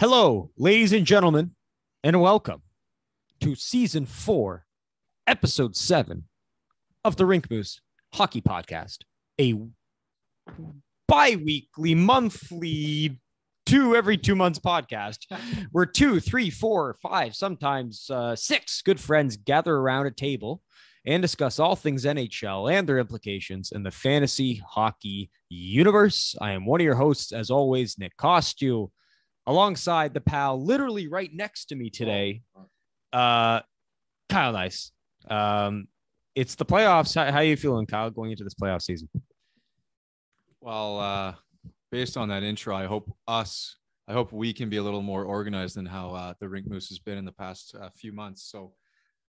Hello, ladies and gentlemen, and welcome to Season 4, Episode 7 of the Rink Moose Hockey Podcast, a bi-weekly, monthly, every 2 months podcast where 2, 3, 4, 5, sometimes 6 good friends gather around a table and discuss all things NHL and their implications in the fantasy hockey universe. I am one of your hosts, as always, Nick Costu, alongside the pal literally right next to me today, Kyle Nice. It's the playoffs. How are you feeling, Kyle, going into this playoff season? Well, based on that intro, I hope we can be a little more organized than how the Rink Moose has been in the past few months. So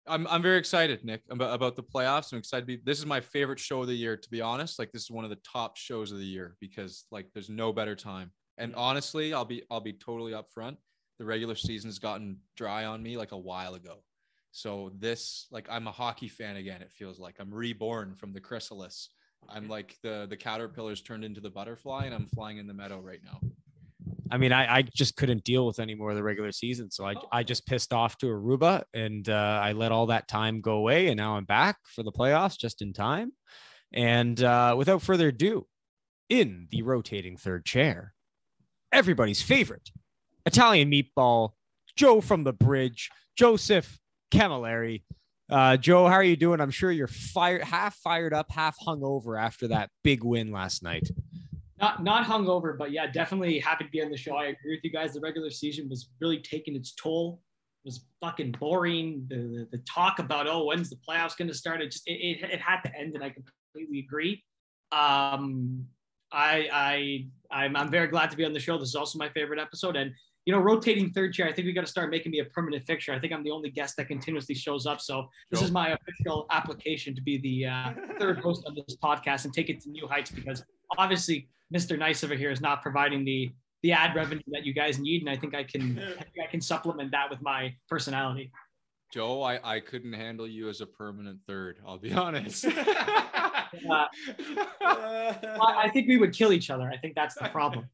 I'm very excited, Nick, about the playoffs. I'm excited. This is my favorite show of the year, to be honest. Like, this is one of the top shows of the year because, like, there's no better time. And honestly, I'll be totally upfront. The regular season has gotten dry on me like a while ago. So this, like, I'm a hockey fan again. It feels like I'm reborn from the chrysalis. I'm like the caterpillars turned into the butterfly, and I'm flying in the meadow right now. I mean, I just couldn't deal with any more of the regular season. So I just pissed off to Aruba, and I let all that time go away. And now I'm back for the playoffs just in time. And without further ado, in the rotating third chair, everybody's favorite Italian meatball, Joe from the bridge, Joseph Camilleri. Joe, how are you doing? I'm sure you're half fired up, half hungover after that big win last night. Not hungover, but yeah, definitely happy to be on the show. I agree with you guys. The regular season was really taking its toll. It was fucking boring. The talk about, when's the playoffs going to start? It had to end, and I completely agree. I'm very glad to be on the show. This is also my favorite episode. And, rotating third chair, I think we got to start making me a permanent fixture. I think I'm the only guest that continuously shows up. So this is my official application to be the third host of this podcast and take it to new heights, because obviously Mr. Nice over here is not providing the ad revenue that you guys need. And I think I can supplement that with my personality. Joe, I couldn't handle you as a permanent third. I'll be honest. I think we would kill each other. I think that's the problem.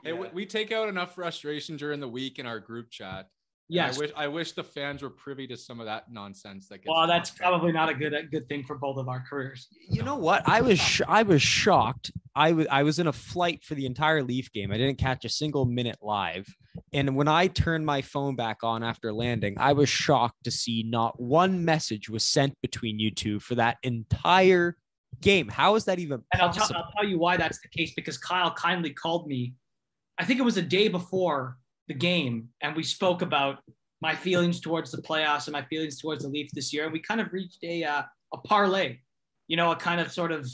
Hey, we take out enough frustration during the week in our group chat. Yes. I wish the fans were privy to some of that nonsense. That's probably not a good thing for both of our careers. You know what? I was shocked. I was in a flight for the entire Leaf game. I didn't catch a single minute live. And when I turned my phone back on after landing, I was shocked to see not one message was sent between you two for that entire game. How is that even possible? And I'll tell you why that's the case, because Kyle kindly called me. I think it was a day before the game, and we spoke about my feelings towards the playoffs and my feelings towards the Leafs this year. And we kind of reached a parlay, a kind of sort of,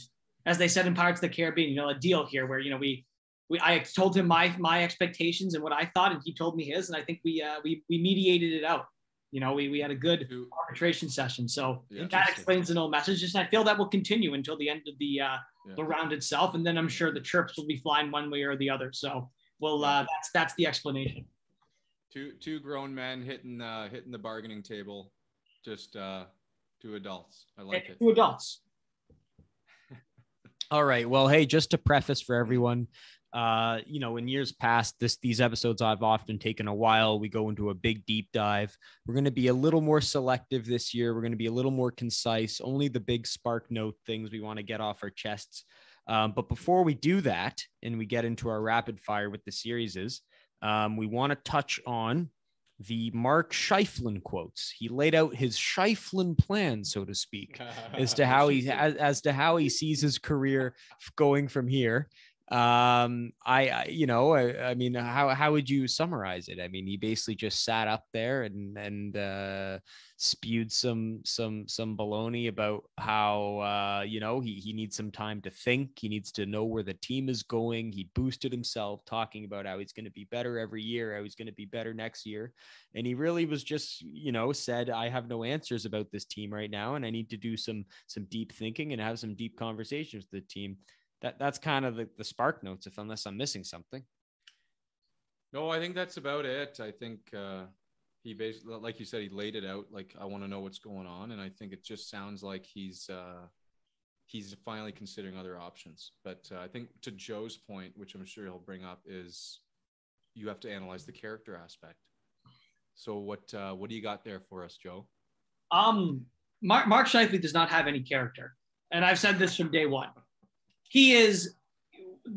as they said in Pirates of the Caribbean, a deal here where, I told him my expectations and what I thought, and he told me his, and I think we mediated it out. We had a good arbitration session. So that explains the no messages. And I feel that will continue until the end of the round itself. And then I'm sure the chirps will be flying one way or the other. So that's the explanation. Two grown men hitting the bargaining table, just two adults. I like it. Two adults. All right. Well, hey, just to preface for everyone, in years past, these episodes I've often taken a while. We go into a big deep dive. We're going to be a little more selective this year. We're going to be a little more concise. Only the big spark note things we want to get off our chests. But before we do that, and we get into our rapid fire with the series, we want to touch on the Mark Scheifele quotes. He laid out his Scheifele plan, so to speak, as to how he sees his career going from here. I mean, how would you summarize it? I mean, he basically just sat up there and spewed some baloney about how, he needs some time to think. He needs to know where the team is going. He boosted himself talking about how he's going to be better every year, how he's going to be better next year. And he really was just, said, I have no answers about this team right now. And I need to do some deep thinking and have some deep conversations with the team. That's kind of the spark notes, unless I'm missing something. No, I think that's about it. I think he basically, like you said, he laid it out. Like, I want to know what's going on. And I think it just sounds like he's finally considering other options. But I think to Joe's point, which I'm sure he'll bring up, is, you have to analyze the character aspect. So what do you got there for us, Joe? Mark Scheifele does not have any character. And I've said this from day one. He is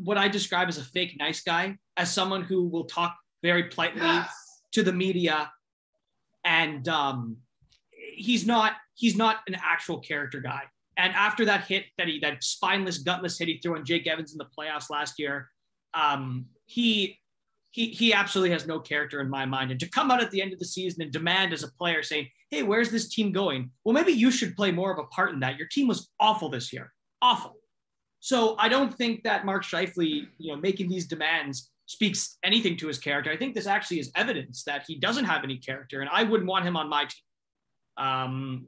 what I describe as a fake nice guy, as someone who will talk very politely to the media. And he's not an actual character guy. And after that hit that spineless, gutless hit he threw on Jake Evans in the playoffs last year, he absolutely has no character in my mind. And to come out at the end of the season and demand as a player saying, hey, where's this team going? Well, maybe you should play more of a part in that. Your team was awful this year. Awful. So I don't think that Mark Scheifele, making these demands speaks anything to his character. I think this actually is evidence that he doesn't have any character, and I wouldn't want him on my team.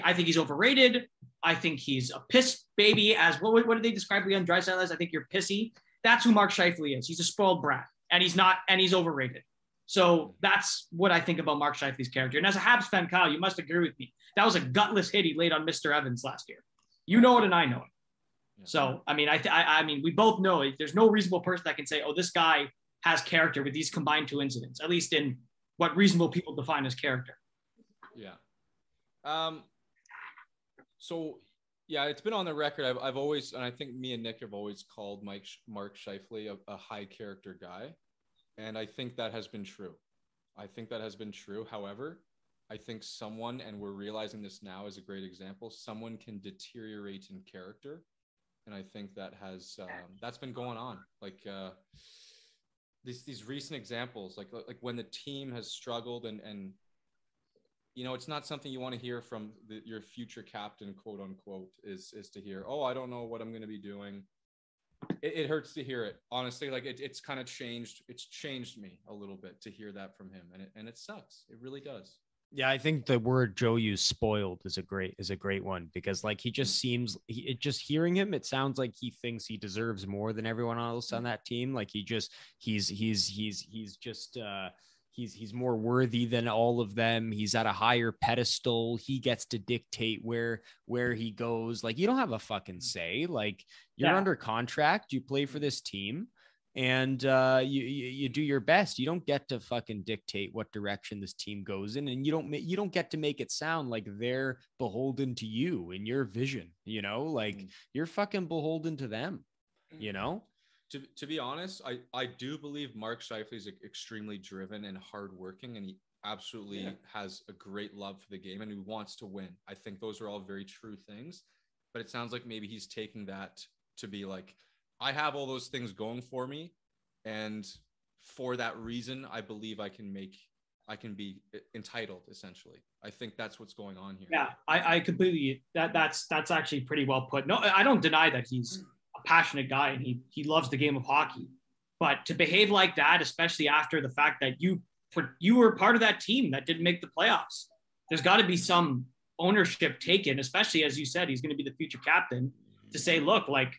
I think he's overrated. I think he's a piss baby. What did they describe Leon Draisaitl as? I think you're pissy. That's who Mark Scheifele is. He's a spoiled brat, and he's overrated. So that's what I think about Mark Scheifele's character. And as a Habs fan, Kyle, you must agree with me. That was a gutless hit he laid on Mr. Evans last year. You know it, and I know it. Yeah. So, I mean, we both know it. There's no reasonable person that can say, oh, this guy has character with these combined two incidents, at least in what reasonable people define as character. Yeah. So yeah, it's been on the record. I've always, and I think me and Nick have always called Mark Scheifele a high character guy. And I think that has been true. However, I think someone, and we're realizing this now is a great example, someone can deteriorate in character. And I think that that's been going on. Like these recent examples, like when the team has struggled and it's not something you want to hear from your future captain, quote unquote, is to hear, oh, I don't know what I'm going to be doing. It hurts to hear it. Honestly, like it's kind of changed. It's changed me a little bit to hear that from him. And it sucks. It really does. Yeah, I think the word Joe used, spoiled, is a great one, because like he just seems, just hearing him, it sounds like he thinks he deserves more than everyone else on that team. Like he's more worthy than all of them. He's at a higher pedestal. He gets to dictate where he goes. Like, you don't have a fucking say. Like, you're under contract. You play for this team, and you do your best. You don't get to fucking dictate what direction this team goes in, and you don't get to make it sound like they're beholden to you and your vision. Like you're fucking beholden to them. To be honest, I do believe Mark Scheifele is extremely driven and hardworking, and he absolutely has a great love for the game, and he wants to win. I think those are all very true things, but it sounds like maybe he's taking that to be like, I have all those things going for me, and for that reason, I believe I can be entitled, essentially. I think that's what's going on here. Yeah, I completely, that's actually pretty well put. No, I don't deny that he's a passionate guy and he loves the game of hockey, but to behave like that, especially after the fact that you were part of that team that didn't make the playoffs, there's got to be some ownership taken, especially as you said, he's going to be the future captain, to say, look, like,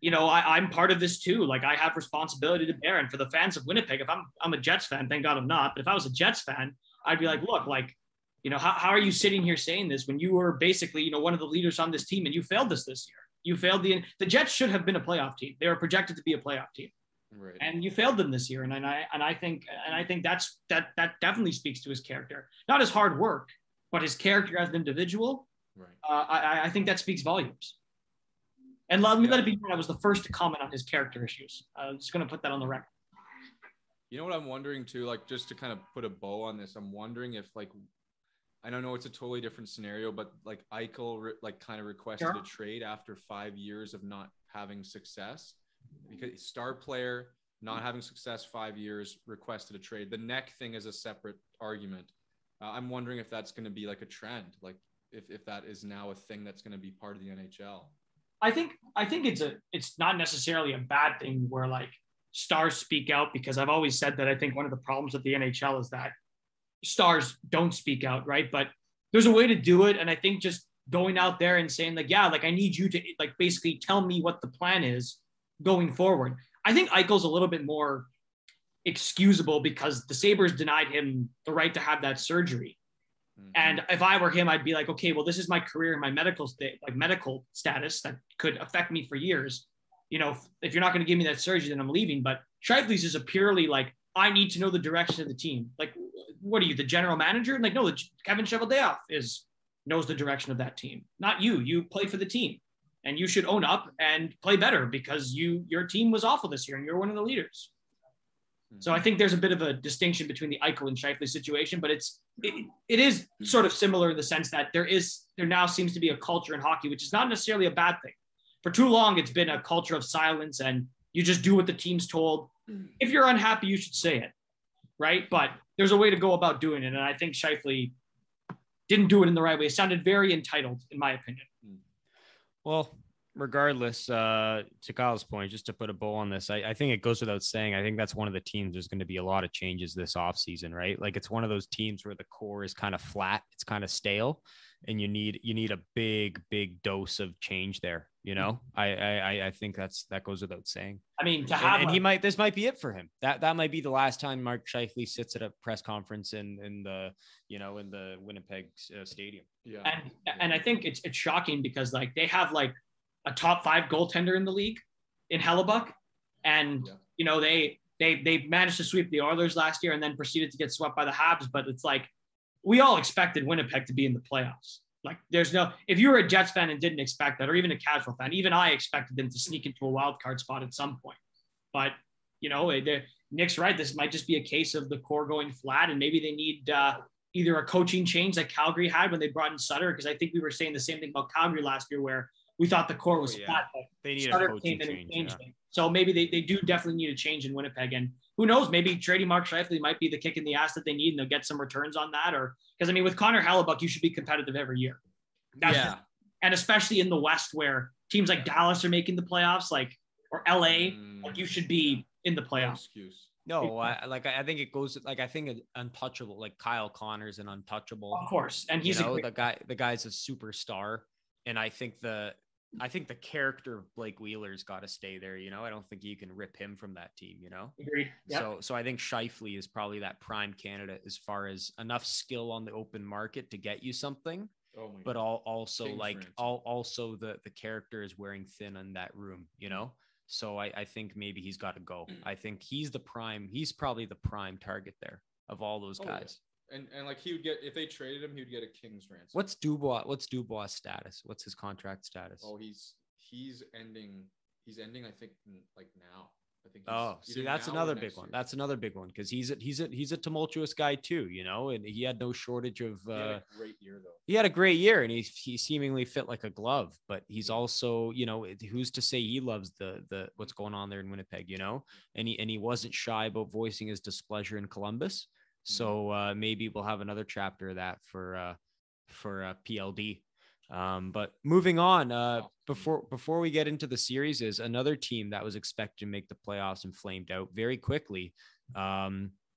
I'm part of this too. Like, I have responsibility to bear. And for the fans of Winnipeg, if I'm a Jets fan, thank God I'm not, but if I was a Jets fan, I'd be like, look, like, how are you sitting here saying this when you were basically, one of the leaders on this team, and you failed this year? You failed the Jets should have been a playoff team. They were projected to be a playoff team, right? And you failed them this year. And I think that definitely speaks to his character, not his hard work, but his character as an individual. Right. I think that speaks volumes. And let it be known, I was the first to comment on his character issues. I'm just going to put that on the record. You know what I'm wondering too, like, just to kind of put a bow on this, I'm wondering if, like, I don't know, it's a totally different scenario, but like Eichel kind of requested a trade after 5 years of not having success, because star player not having success 5 years, requested a trade. The neck thing is a separate argument. I'm wondering if that's going to be like a trend, like if that is now a thing that's going to be part of the NHL. I think it's not necessarily a bad thing where like stars speak out, because I've always said that I think one of the problems of the NHL is that stars don't speak out, right? But there's a way to do it. And I think just going out there and saying like, yeah, like I need you to like basically tell me what the plan is going forward. I think Eichel's a little bit more excusable because the Sabres denied him the right to have that surgery. Mm-hmm. And if I were him, I'd be like, okay, well, this is my career and my medical status that could affect me for years. If you're not going to give me that surgery, then I'm leaving. But Scheifele's is a purely like, I need to know the direction of the team. Like, what are you, the general manager? Like, no, Kevin Cheveldayoff knows the direction of that team, not you. You play for the team, and you should own up and play better because your team was awful this year and you're one of the leaders. So I think there's a bit of a distinction between the Eichel and Scheifele situation, but it is sort of similar in the sense that there now seems to be a culture in hockey, which is not necessarily a bad thing. For too long, it's been a culture of silence and you just do what the team's told. If you're unhappy, you should say it, right? But there's a way to go about doing it. And I think Scheifele didn't do it in the right way. It sounded very entitled, in my opinion. Well, regardless, to Kyle's point, just to put a bow on this, I think it goes without saying, I think that's one of the teams there's going to be a lot of changes this offseason, right? Like it's one of those teams where the core is kind of flat, it's kind of stale, and you need a big dose of change there. You know, I think that goes without saying. I mean, this might be it for him. That might be the last time Mark Scheifele sits at a press conference in the Winnipeg stadium. Yeah. And I think it's shocking because like they have like a top 5 goaltender in the league in Hellebuck. And, they managed to sweep the Oilers last year and then proceeded to get swept by the Habs. But it's like, we all expected Winnipeg to be in the playoffs. Like if you were a Jets fan and didn't expect that, or even a casual fan, even I expected them to sneak into a wild card spot at some point. But, Nick's right. This might just be a case of the core going flat, and maybe they need either a coaching change like Calgary had when they brought in Sutter. Because I think we were saying the same thing about Calgary last year, where we thought the core was flat. But they need a coaching change. So maybe they do definitely need a change in Winnipeg. And who knows, maybe trading Mark Scheifele might be the kick in the ass that they need, and they'll get some returns on that. Or because with Connor Hellebuck, you should be competitive every year. And especially in the West, where teams like Dallas are making the playoffs, or LA, you should be in the playoffs. No, I think it goes I think untouchable. Like Kyle Connor's an untouchable, of course, and he's the guy's a superstar, and I think the character of Blake Wheeler's got to stay there. I don't think you can rip him from that team. Agreed. Yep. So I think Scheifele is probably that prime candidate as far as enough skill on the open market to get you something. But also the character is wearing thin in that room, So I think maybe he's got to go. I think he's probably the prime target there of all those guys. Yeah. And like he would get, if they traded him, he would get a king's ransom. What's Dubois' status? What's his contract status? Oh, he's ending, I think, like now. I think. That's another big one. That's another big one because he's a tumultuous guy too, and he had no shortage of. He had a great year though. He had a great year, and he seemingly fit like a glove. But he's also, who's to say he loves the what's going on there in Winnipeg, And he wasn't shy about voicing his displeasure in Columbus. So maybe we'll have another chapter of that for PLD. But moving on, before we get into the series, is another team that was expected to make the playoffs and flamed out very quickly.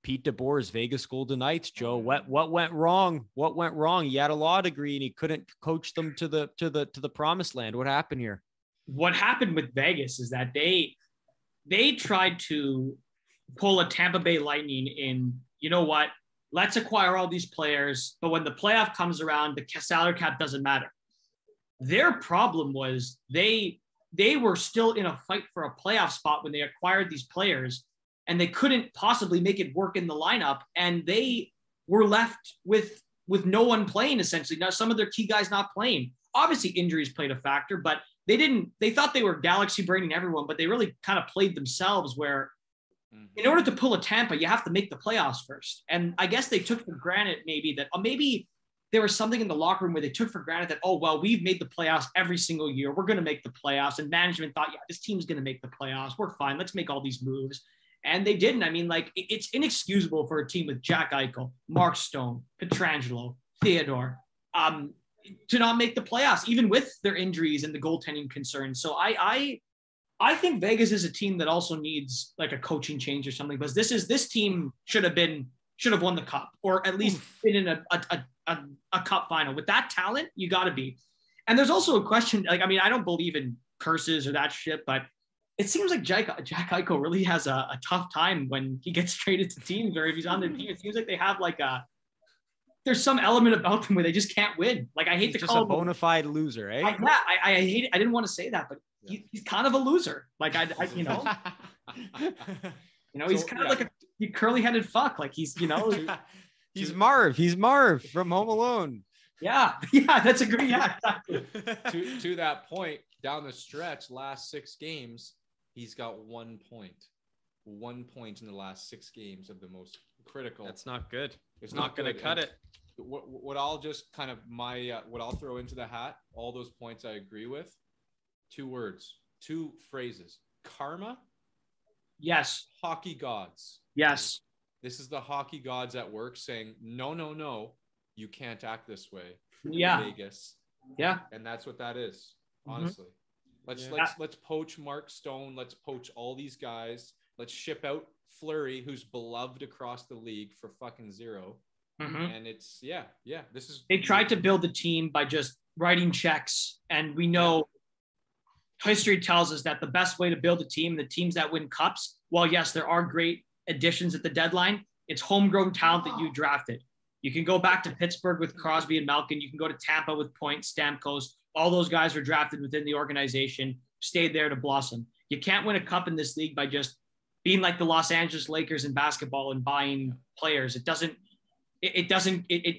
Pete DeBoer's Vegas Golden Knights. Joe, what went wrong? What went wrong? He had a law degree and he couldn't coach them to the promised land. What happened here? What happened with Vegas is that they tried to pull a Tampa Bay Lightning in. You know what? Let's acquire all these players, but when the playoff comes around, the salary cap doesn't matter. Their problem was they were still in a fight for a playoff spot when they acquired these players, and they couldn't possibly make it work in the lineup, and they were left with no one playing, essentially. Now, some of their key guys not playing. Obviously, injuries played a factor, but they thought they were galaxy braining everyone, but they really kind of played themselves where in order to pull a Tampa, you have to make the playoffs first. And I guess they took for granted maybe that maybe there was something in the locker room where they took for granted that, oh, well, we've made the playoffs every single year. We're going to make the playoffs. And management thought, yeah, this team's going to make the playoffs. We're fine. Let's make all these moves. And they didn't. It's inexcusable for a team with Jack Eichel, Mark Stone, Pietrangelo, Theodore, to not make the playoffs, even with their injuries and the goaltending concerns. So I think Vegas is a team that also needs like a coaching change or something, because this team should have won the cup, or at least been in a cup final. With that talent, you got to be. And there's also a question, I don't believe in curses or that shit, but it seems like Jack Eichel really has a tough time when he gets traded to teams, or if he's on their team. It seems like they have there's some element about them where they just can't win. I hate to call him a bona fide loser, eh? I hate it. I didn't want to say that, but he's kind of a loser. He's kind of like you curly-headed fuck. Like he's, He's Marv. He's Marv from Home Alone. Yeah, that's a great, yeah, exactly. To that point, down the stretch, last 6 games, he's got 1 point. 1 point in the last 6 games of the most critical. That's not good. It's not going to cut it. What I'll just kind of what I'll throw into the hat, all those points I agree with. 2 words, 2 phrases: karma. Yes. Hockey gods. Yes. This is the hockey gods at work saying, no, you can't act this way. Yeah. Vegas. Yeah. And that's what that is, honestly. Let's poach Mark Stone. Let's poach all these guys. Let's ship out Fleury, who's beloved across the league, for fucking 0. And it's, this is. They tried to build the team by just writing checks. And we know history tells us that the best way to build a team, the teams that win cups, well, yes, there are great additions at the deadline. It's homegrown talent that you drafted. You can go back to Pittsburgh with Crosby and Malkin. You can go to Tampa with Point, Stamkos. All those guys were drafted within the organization, stayed there to blossom. You can't win a cup in this league by just being like the Los Angeles Lakers in basketball and buying players. It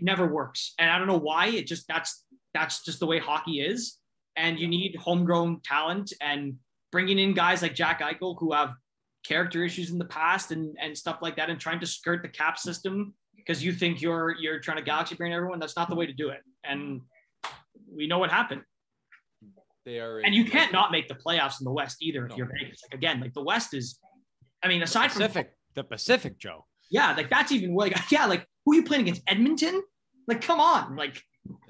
never works. And I don't know why. That's just the way hockey is. And you need homegrown talent, and bringing in guys like Jack Eichel who have character issues in the past and stuff like that, and trying to skirt the cap system because you think you're trying to galaxy brain everyone. That's not the way to do it. And we know what happened. And you can't not make the playoffs in the West either if you're Vegas. Like, again, like the West is, I mean, aside from the Pacific, Joe. Yeah, like that's even like, like who are you playing against? Edmonton? Like, come on, like,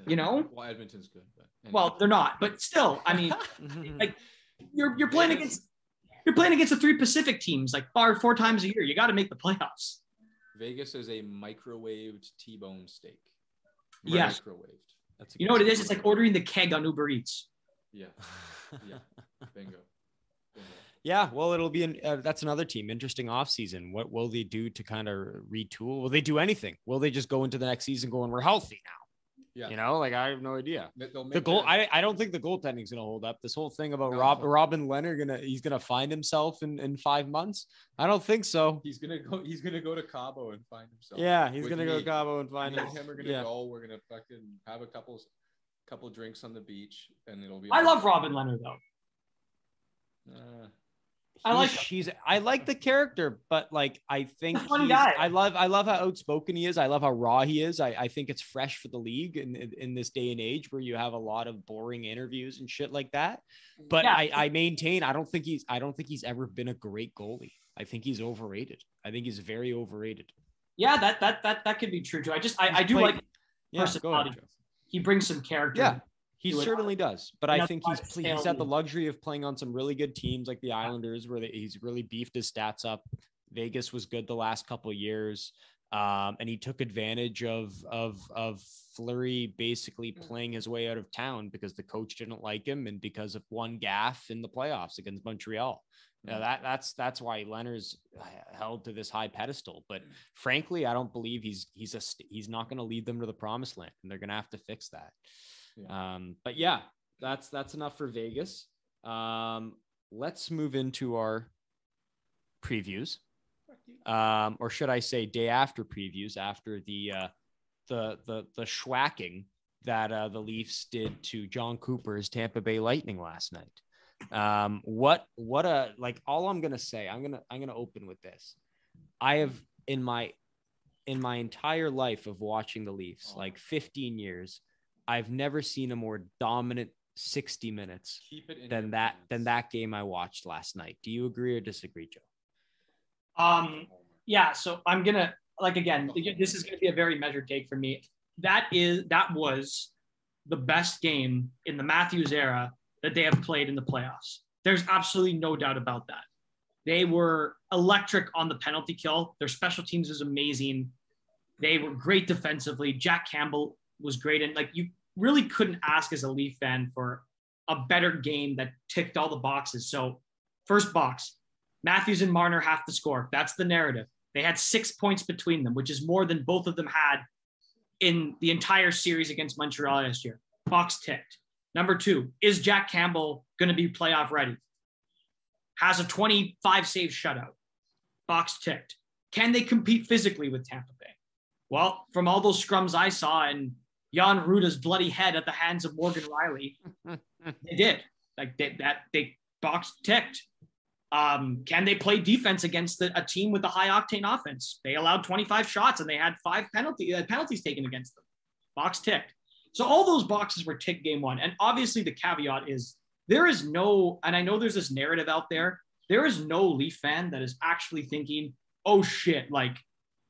Well, Edmonton's good. But anyway. Well, they're not, but still, I mean, like you're playing against the 3 Pacific teams like 4 times a year. You got to make the playoffs. Vegas is a microwaved T-bone steak. Yes. Microwaved. That's what it is? It's like ordering the keg on Uber Eats. Yeah. Bingo. Yeah, well, it'll be that's another team. Interesting offseason. What will they do to kind of retool? Will they do anything? Will they just go into the next season going, we're healthy now? Yeah. Like I have no idea. The goal. I don't think the goaltending is going to hold up. This whole thing about Robin Leonard he's gonna find himself in 5 months. I don't think so. He's gonna go to Cabo and find himself. Yeah, he's gonna go to Cabo and find him. Him are gonna go. We're gonna fucking have a couple drinks on the beach, and it'll be. I love Robin Leonard though. I like the character, but like I think he's a funny guy. I love how outspoken he is. I love how raw he is. I think it's fresh for the league in this day and age where you have a lot of boring interviews and shit like that. But I maintain I don't think he's ever been a great goalie. I think he's overrated. I think he's very overrated. Yeah, that could be true too. I do like personality. He brings some character. Yeah. He certainly does, but I think he's had the luxury of playing on some really good teams like the Islanders, where he's really beefed his stats up. Vegas was good the last couple of years, and he took advantage of Fleury basically playing his way out of town because the coach didn't like him and because of one gaffe in the playoffs against Montreal. Now that's why Leonard's held to this high pedestal. But frankly, I don't believe he's not going to lead them to the promised land, and they're going to have to fix that. But yeah, that's enough for Vegas. Let's move into our previews, or should I say day after previews after the schwacking that the Leafs did to John Cooper's Tampa Bay Lightning last night. What all I'm going to say, I'm going to open with this. I have in my entire life of watching the Leafs, like 15 years, I've never seen a more dominant 60 minutes than that game I watched last night. Do you agree or disagree, Joe? Yeah. So I'm going to, again, this is going to be a very measured take for me. That was the best game in the Matthews era that they have played in the playoffs. There's absolutely no doubt about that. They were electric on the penalty kill. Their special teams was amazing. They were great defensively. Jack Campbell was great. And you really couldn't ask as a Leaf fan for a better game that ticked all the boxes. So first box, Matthews and Marner have to score. That's the narrative. They had 6 points between them, which is more than both of them had in the entire series against Montreal last year. Box ticked. Number 2, is Jack Campbell going to be playoff ready? Has a 25 save shutout. Box ticked. can they compete physically with Tampa Bay? Well, from all those scrums I saw and Jan Ruda's bloody head at the hands of Morgan Riley, they did. Like they box ticked. Can they play defense against a team with a high octane offense? They allowed 25 shots and they had 5 penalties taken against them. Box ticked. So all those boxes were ticked game one. And obviously the caveat is there is no, and I know there's this narrative out there, there is no Leaf fan that is actually thinking, oh shit, like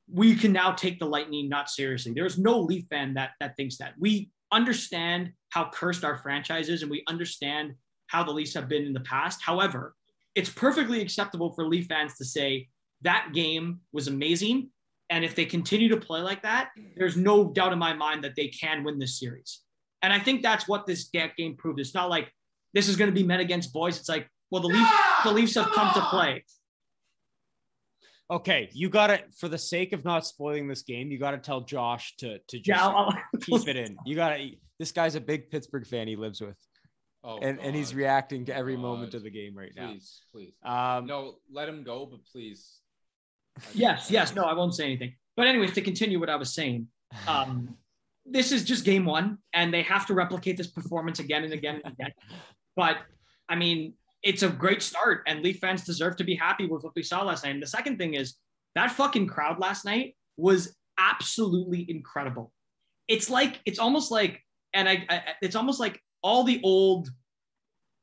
we can now take the Lightning not seriously. There's no Leaf fan that thinks that. We understand how cursed our franchise is and we understand how the Leafs have been in the past. However, it's perfectly acceptable for Leaf fans to say that game was amazing. And if they continue to play like that, there's no doubt in my mind that they can win this series. And I think that's what this game proved. It's not like this is going to be men against boys. It's like, well, the Leafs have come to play. Okay, you got to, for the sake of not spoiling this game, you got to tell Josh to just keep it in. You got to, this guy's a big Pittsburgh fan he lives with. Oh, and he's reacting to every moment of the game right now. Please. No, let him go, but please. Yes. No, I won't say anything. But anyways, to continue what I was saying, this is just game one, and they have to replicate this performance again and again and again. But, I mean, it's a great start, and Leaf fans deserve to be happy with what we saw last night. And the second thing is that fucking crowd last night was absolutely incredible. It's almost like all the old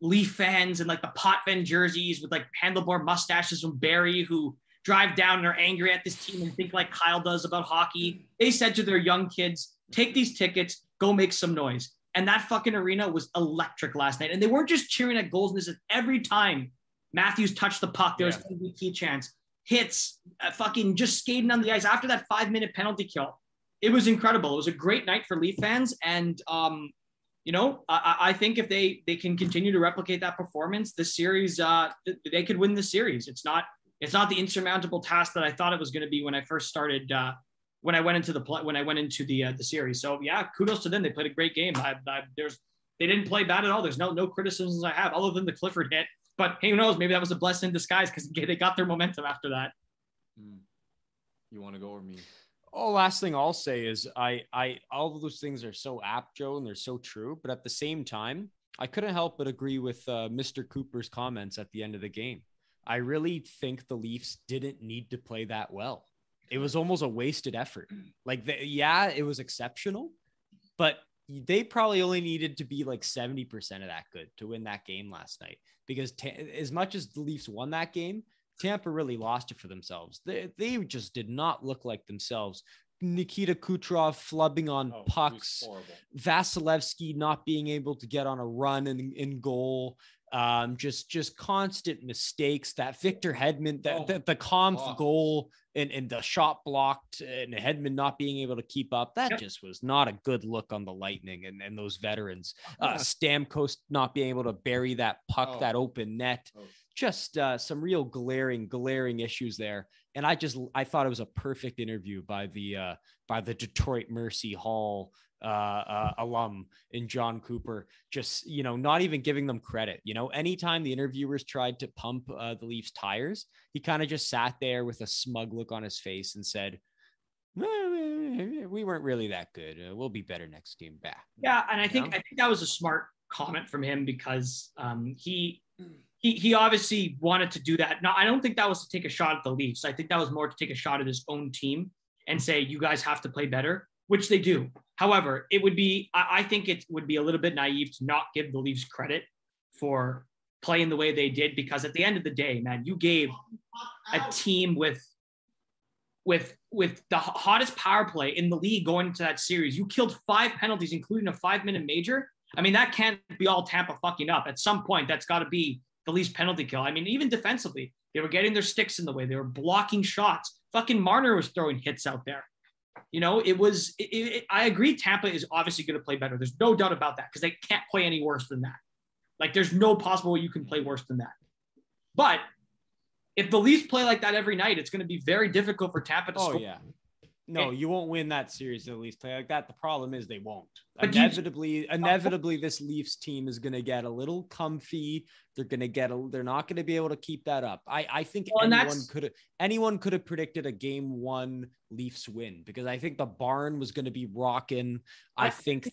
Leaf fans and like the Potvin jerseys with like handlebar mustaches from Barry who drive down and are angry at this team and think like Kyle does about hockey. They said to their young kids, take these tickets, go make some noise. And that fucking arena was electric last night. And they weren't just cheering at goals. This is every time Matthews touched the puck, there was an MVP chance, hits, fucking just skating on the ice after that 5-minute penalty kill. It was incredible. It was a great night for Leaf fans. And, I think if they can continue to replicate that performance, this series, they could win the series. It's not the insurmountable task that I thought it was going to be when I first started, when I went into the series. So yeah, kudos to them. They played a great game. They didn't play bad at all. There's no criticisms I have other than the Clifford hit, but who knows, maybe that was a blessing in disguise because they got their momentum after that. You want to go or me? Oh, last thing I'll say is I all of those things are so apt, Joe, and they're so true. But at the same time, I couldn't help but agree with Mr. Cooper's comments at the end of the game. I really think the Leafs didn't need to play that well. It was almost a wasted effort. Like, it was exceptional, but they probably only needed to be like 70% of that good to win that game last night. Because as much as the Leafs won that game, Tampa really lost it for themselves. They just did not look like themselves. Nikita Kucherov flubbing on pucks, Vasilevsky not being able to get on a run in goal, just constant mistakes. That Victor Hedman, the Kampf goal and the shot blocked, and Hedman not being able to keep up. That just was not a good look on the Lightning and those veterans. Stamkos not being able to bury that puck, that open net. Just some real glaring issues there. And I thought it was a perfect interview by the Detroit Mercy Hall alum in John Cooper, just, not even giving them credit. Anytime the interviewers tried to pump the Leafs tires, he kind of just sat there with a smug look on his face and said, we weren't really that good. We'll be better next game back. Yeah. And I think that was a smart comment from him because he obviously wanted to do that. No, I don't think that was to take a shot at the Leafs. I think that was more to take a shot at his own team and say, you guys have to play better, which they do. However, I think it would be a little bit naive to not give the Leafs credit for playing the way they did, because at the end of the day, man, you gave a team with the hottest power play in the league going into that series. You killed 5 penalties, including a 5-minute major. I mean, that can't be all Tampa fucking up. At some point, that's got to be the Leafs penalty kill. I mean, even defensively, they were getting their sticks in the way. They were blocking shots. Fucking Marner was throwing hits out there. I agree. Tampa is obviously going to play better. There's no doubt about that because they can't play any worse than that. Like, there's no possible way you can play worse than that. But if the Leafs play like that every night, it's going to be very difficult for Tampa to score. Yeah. No, you won't win that series at least. Play like that. The problem is they won't. But Inevitably, this Leafs team is going to get a little comfy. They're going to they're not going to be able to keep that up. I think anyone could have predicted a game 1 Leafs win, because I think the barn was going to be rocking. I think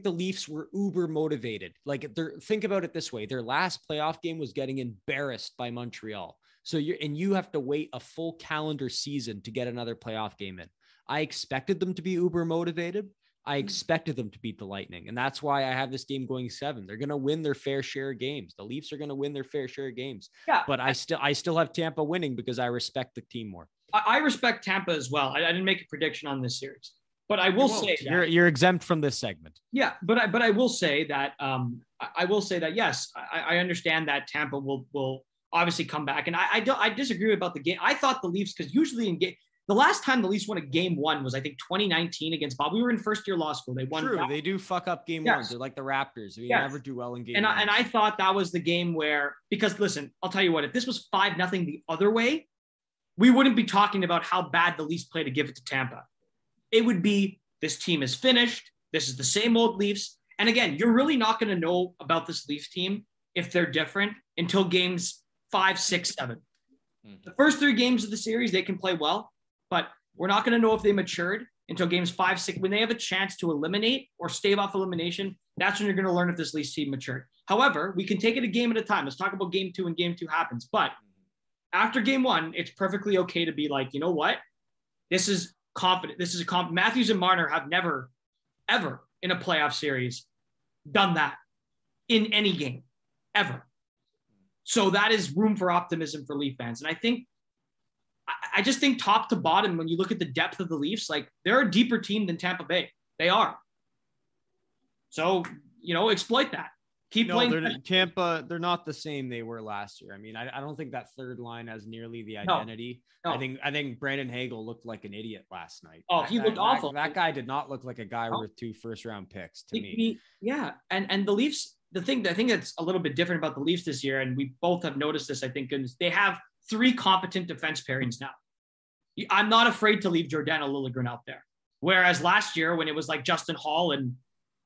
the Leafs were uber motivated. Like, think about it this way. Their last playoff game was getting embarrassed by Montreal. So you have to wait a full calendar season to get another playoff game in. I expected them to be uber motivated. I expected them to beat the Lightning. And that's why I have this game going 7. They're going to win their fair share of games. The Leafs are going to win their fair share of games. Yeah. But I still have Tampa winning because I respect the team more. I respect Tampa as well. I didn't make a prediction on this series, but I will say that, you're exempt from this segment. Yeah, but I will say that yes, I understand that Tampa will obviously come back, and I disagree about the game. I thought the Leafs, because usually in game, the last time the Leafs won a game 1 was, I think, 2019 against Bob. We were in first year law school. They won. True, they do fuck up game 1s. They're like the Raptors. They never do well in game 1. And I thought that was the game where, because listen, I'll tell you what, if this was 5-0 the other way, we wouldn't be talking about how bad the Leafs play to give it to Tampa. It would be, this team is finished. This is the same old Leafs. And again, you're really not going to know about this Leafs team if they're different until games 5, 6, 7. The first 3 games of the series, they can play well, but we're not going to know if they matured until games 5, 6. When they have a chance to eliminate or stave off elimination, that's when you're going to learn if this Leafs team matured. However, we can take it a game at a time. Let's talk about game 2 when game 2 happens. But after game 1, it's perfectly okay to be like, you know what? This is confident. Matthews and Marner have never, ever in a playoff series done that in any game, ever. So that is room for optimism for Leaf fans. And I just think top to bottom, when you look at the depth of the Leafs, like, they're a deeper team than Tampa Bay. They are. So, exploit that. Keep playing. Tampa, they're not the same they were last year. I mean, I don't think that third line has nearly the identity. No. I think Brandon Hagel looked like an idiot last night. Oh, he looked awful. That guy did not look like a guy worth 2 first-round picks to me. Yeah, and the Leafs, I think that's a little bit different about the Leafs this year, and we both have noticed this, I think, is they have 3 competent defense pairings now. I'm not afraid to leave Jordan Liljegren out there. Whereas last year, when it was like Justin Hall and,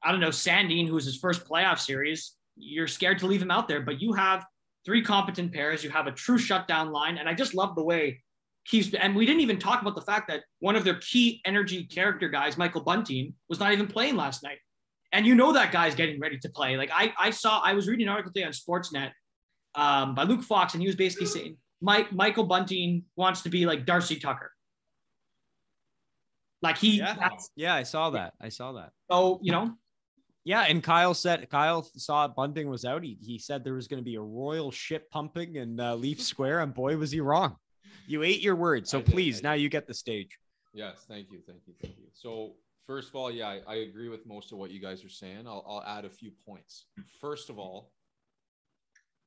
I don't know, Sandin, who was his first playoff series, you're scared to leave him out there. But you have 3 competent pairs. You have a true shutdown line. And I just love the way and we didn't even talk about the fact that one of their key energy character guys, Michael Bunting, was not even playing last night. And that guy's getting ready to play. Like I was reading an article today on Sportsnet by Luke Fox, and he was basically saying Michael Bunting wants to be like Darcy Tucker. Like I saw that. So, Yeah, and Kyle saw Bunting was out. He said there was going to be a royal shit pumping in Leaf Square, and boy, was he wrong. You ate your words, so please, now you get the stage. Yes, thank you. So first of all, yeah, I agree with most of what you guys are saying. I'll add a few points. First of all,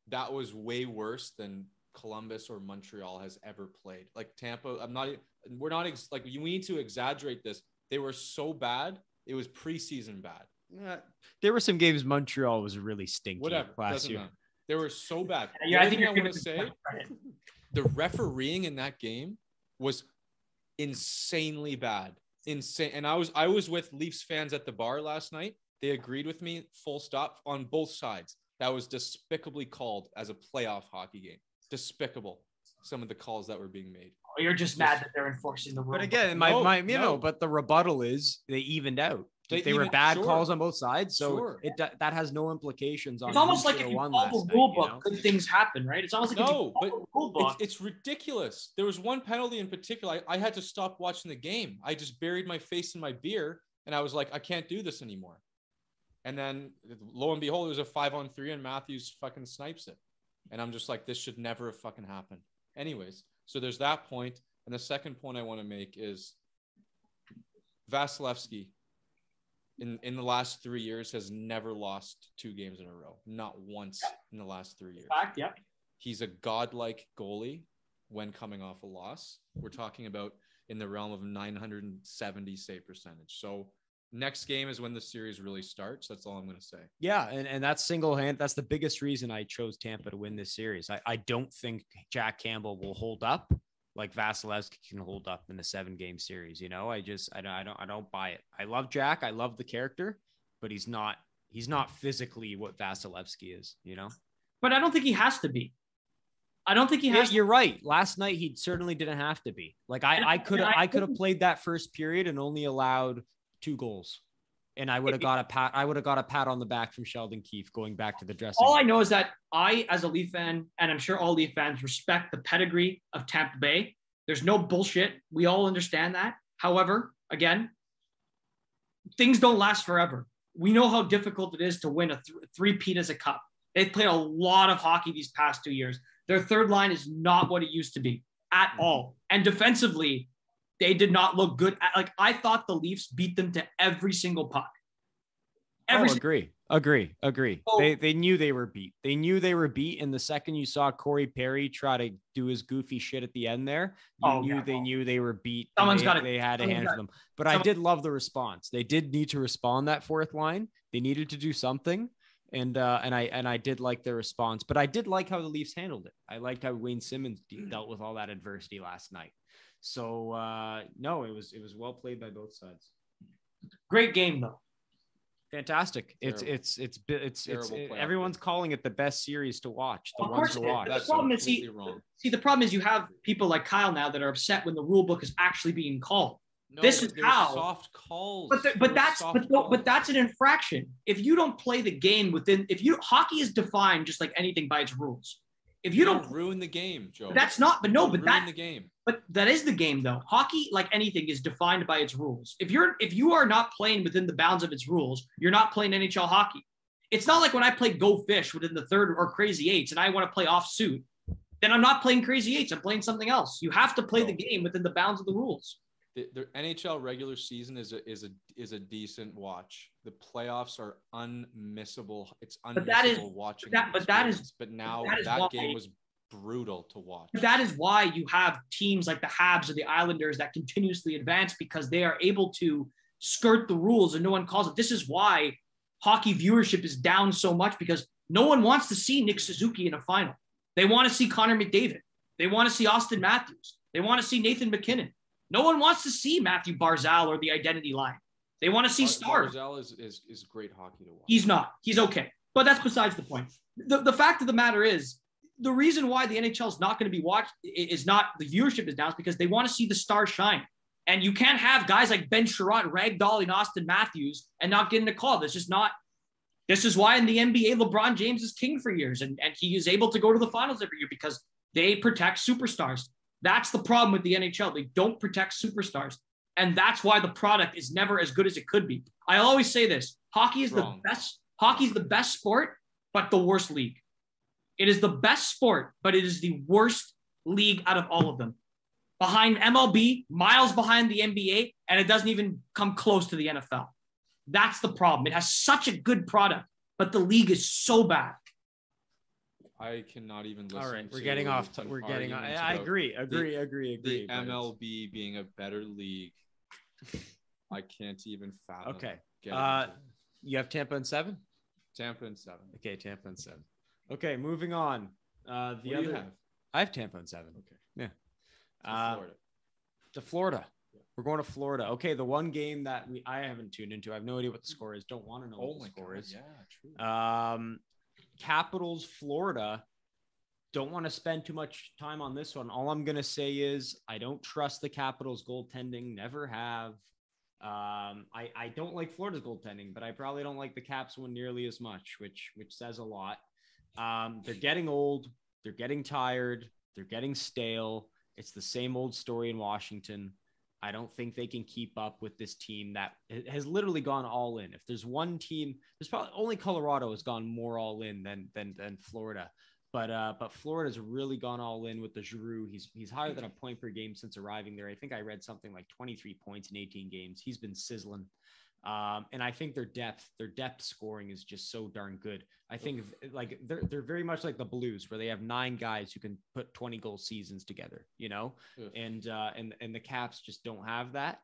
that was way worse than Columbus or Montreal has ever played. Like Tampa, we need to exaggerate this. They were so bad. It was preseason bad. There were some games Montreal was really stinky. Whatever, last year. They were so bad. Yeah, I think I want to say, the refereeing in that game was insanely bad. Insane. And I was with Leafs fans at the bar last night. They agreed with me, full stop, on both sides. That was despicably called as a playoff hockey game. Despicable. Some of the calls that were being made. Oh, you're just mad that they're enforcing the rule. But again, but the rebuttal is they evened out. They were bad calls on both sides, so that has no implications on. It's almost like if you follow the rule book, good things happen, right? It's almost like if you follow the rule book. It's ridiculous. There was one penalty in particular. I had to stop watching the game. I just buried my face in my beer, and I was like, I can't do this anymore. And then, lo and behold, it was a 5-on-3, and Matthews fucking snipes it. And I'm just like, this should never have fucking happened. Anyways, so there's that point. And the second point I want to make is Vasilevsky in the last 3 years has never lost 2 games in a row. Not once in the last 3 years. Fact, yeah. He's a godlike goalie when coming off a loss. We're talking about in the realm of 970 save percentage. So next game is when the series really starts. That's all I'm going to say. Yeah, and that's that's the biggest reason I chose Tampa to win this series. I don't think Jack Campbell will hold up like Vasilevsky can hold up in a 7-game series. You know, I don't buy it. I love Jack. I love the character, but he's not physically what Vasilevsky is, you know? But I don't think he has to be. I don't think he has. You're right. Last night he certainly didn't have to be. Like I could have played that first period and only allowed 2 goals, and I would have got a pat. I would have got a pat on the back from Sheldon Keefe going back to the dressing room. All I know is that I, as a Leaf fan, and I'm sure all Leaf fans, respect the pedigree of Tampa Bay. There's no bullshit. We all understand that. However, again, things don't last forever. We know how difficult it is to win a three-peat as a cup. They've played a lot of hockey these past 2 years. Their third line is not what it used to be at all. And defensively, they did not look good. Like, I thought the Leafs beat them to every single puck. Agree. So, They knew they were beat. They knew they were beat. And the second you saw Corey Perry try to do his goofy shit at the end there, they knew they were beat. They had to hand them. But I did love the response. They did need to respond that fourth line. They needed to do something. And I did like their response, but I did like how the Leafs handled it. I liked how Wayne Simmons dealt with all that adversity last night. So no, it was well played by both sides. great game though. Fantastic. Terrible. It's everyone's calling it the best series to watch. Of course, to watch. the problem is the problem is you have people like Kyle now that are upset when the rule book is actually being called. No, this is how soft calls. But that's an infraction. If you don't play the game hockey is defined just like anything by its rules. If you don't ruin the game, Joe. Ruin the game. But that is the game though. Hockey, like anything, is defined by its rules. If you are not playing within the bounds of its rules, you're not playing NHL hockey. It's not like when I play Go Fish within the third or Crazy Eights and I want to play off suit, then I'm not playing Crazy Eights. I'm playing something else. You have to play the game within the bounds of the rules. The NHL regular season is a decent watch. The playoffs are unmissable. It's unmissable watching. But now that game was brutal to watch. But that is why you have teams like the Habs or the Islanders that continuously advance, because they are able to skirt the rules and no one calls it. This is why hockey viewership is down so much, because no one wants to see Nick Suzuki in a final. They want to see Connor McDavid. They want to see Austin Matthews. They want to see Nathan McKinnon. No one wants to see Matthew Barzal or the identity line. They want to see stars. Barzal is great hockey to watch. He's not. He's okay. But that's besides the point. The fact of the matter is, the reason why the NHL is not going to be watched is not the viewership is down, is because they want to see the stars shine. And you can't have guys like Ben Sherratt ragdolling Austin Matthews and not getting a call. This is why in the NBA, LeBron James is king for years. And he is able to go to the finals every year because they protect superstars. That's the problem with the NHL. They don't protect superstars. And that's why the product is never as good as it could be. I always say this. Hockey is the best sport, but the worst league. It is the best sport, but it is the worst league out of all of them. Behind MLB, miles behind the NBA, and it doesn't even come close to the NFL. That's the problem. It has such a good product, but the league is so bad. I cannot even listen. All right, we're getting off. I agree. The MLB being a better league, I can't even fathom. Okay. You have Tampa in 7? Tampa in 7. Okay, Tampa in 7. Okay, moving on. What do you have? I have Tampa in 7. Okay. Yeah. To Florida. Yeah. We're going to Florida. Okay, the one game that I haven't tuned into. I have no idea what the score is. Don't want to know what the score is. Yeah, true. Capitals, Florida. Don't want to spend too much time on this one. All I'm going to say is I don't trust the Capitals goaltending. Never have. I don't like Florida's goaltending, but I probably don't like the Caps one nearly as much, which says a lot. They're getting old. They're getting tired. They're getting stale. It's the same old story in Washington. I don't think they can keep up with this team that has literally gone all in. If there's one team, there's probably only Colorado has gone more all in than Florida. But Florida's really gone all in with the Giroux. He's higher than a point per game since arriving there. I think I read something like 23 points in 18 games. He's been sizzling. And I think their depth scoring is just so darn good. I think like they're very much like the Blues, where they have 9 guys who can put 20 goal seasons together, you know, and the Caps just don't have that.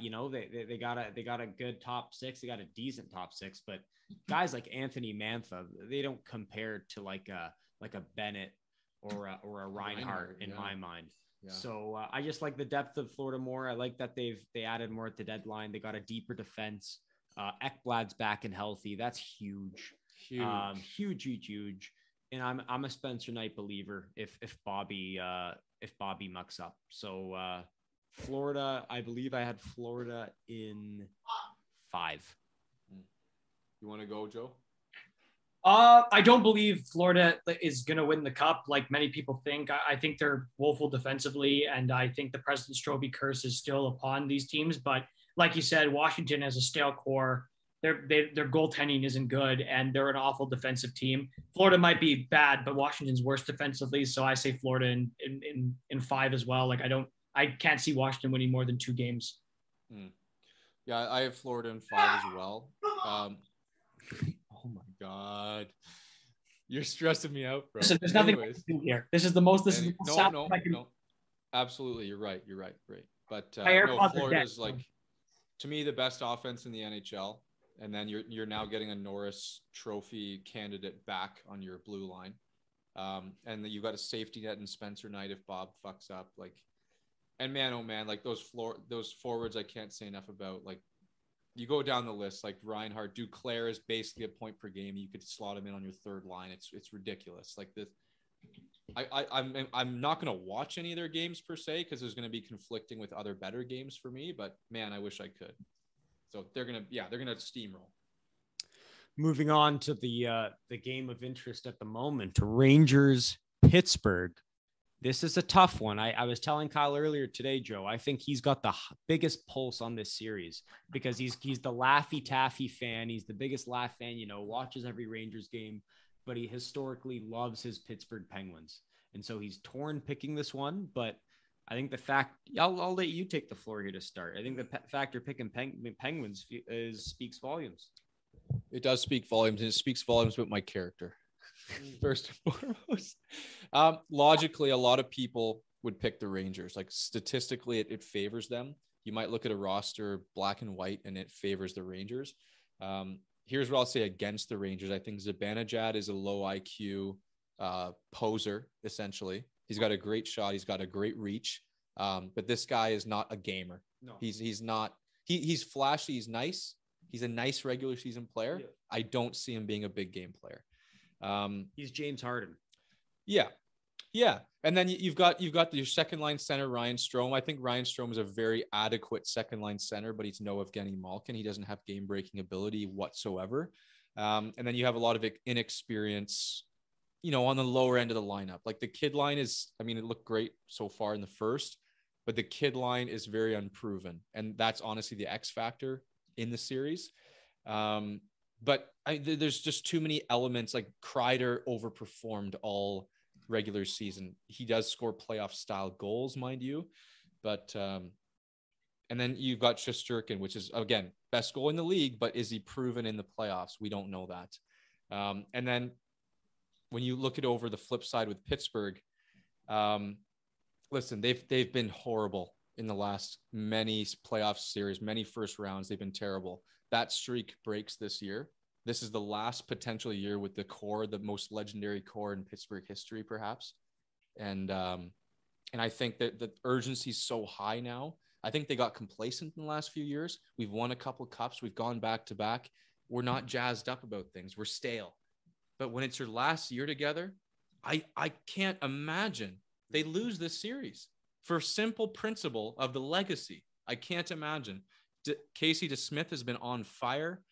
You know, they got a good top 6. They got a decent top 6, but guys like Anthony Mantha, they don't compare to like a Bennett or a Reinhart in my mind. Yeah. So I just like the depth of Florida more. I like that they added more at the deadline. They got a deeper defense. Ekblad's back and healthy. That's huge. Huge. And I'm a Spencer Knight believer if Bobby mucks up. So Florida, I believe I had Florida in 5. You want to go, Joe? I don't believe Florida is going to win the cup like many people think. I think they're woeful defensively, and I think the President's Trophy curse is still upon these teams. But like you said, Washington has a stale core. Their goaltending isn't good, and they're an awful defensive team. Florida might be bad, but Washington's worse defensively. So I say Florida in 5 as well. Like I can't see Washington winning more than 2 games. Yeah, I have Florida in 5 as well. Oh my God. You're stressing me out, bro. Listen, there's nothing to do here. This is the most no. Absolutely. You're right. Great. But no, Florida's like, to me, the best offense in the NHL. And then you're now getting a Norris Trophy candidate back on your blue line. And then you got a safety net in Spencer Knight if Bob fucks up. Like, and man, oh man, like those forwards I can't say enough about. Like, you go down the list, like Reinhart, Duclair is basically a point per game. You could slot him in on your third line. It's ridiculous. Like this, I'm not going to watch any of their games per se because there's going to be conflicting with other better games for me. But man, I wish I could. So they're gonna steamroll. Moving on to the game of interest at the moment, Rangers Pittsburgh. This is a tough one. I was telling Kyle earlier today, Joe, I think he's got the biggest pulse on this series because he's the Laffy Taffy fan. He's the biggest laugh fan, watches every Rangers game, but he historically loves his Pittsburgh Penguins. And so he's torn picking this one, but I think the fact I'll let you take the floor here to start. I think the fact you're picking Penguins speaks volumes. It does speak volumes, and it speaks volumes about my character. First and foremost, logically, a lot of people would pick the Rangers. Like statistically, it favors them. You might look at a roster black and white, and it favors the Rangers. Here's what I'll say against the Rangers. I think Zibanejad is a low IQ poser. Essentially, he's got a great shot. He's got a great reach. But this guy is not a gamer. No, he's not. He's flashy. He's nice. He's a nice regular season player. Yeah. I don't see him being a big game player. He's James Harden. Yeah. And then you've got your second line center, Ryan Strome. I think Ryan Strome is a very adequate second line center, but he's no Evgeny Malkin. He doesn't have game breaking ability whatsoever. And then you have a lot of inexperience, on the lower end of the lineup. Like the kid line it looked great so far in the first, but the kid line is very unproven. And that's honestly the X factor in the series. But there's just too many elements. Like Kreider overperformed all regular season. He does score playoff style goals, mind you. But and then you've got Shesterkin, which is, again, best goal in the league. But is he proven in the playoffs? We don't know that. And then when you look at over the flip side with Pittsburgh, listen, they've been horrible in the last many playoff series, many first rounds. They've been terrible. That streak breaks this year. This is the last potential year with the core, the most legendary core in Pittsburgh history, perhaps. And I think that the urgency is so high now. I think they got complacent in the last few years. We've won a couple cups. We've gone back to back. We're not jazzed up about things. We're stale. But when it's your last year together, I can't imagine they lose this series for simple principle of the legacy. I can't imagine. Casey DeSmith has been on fire.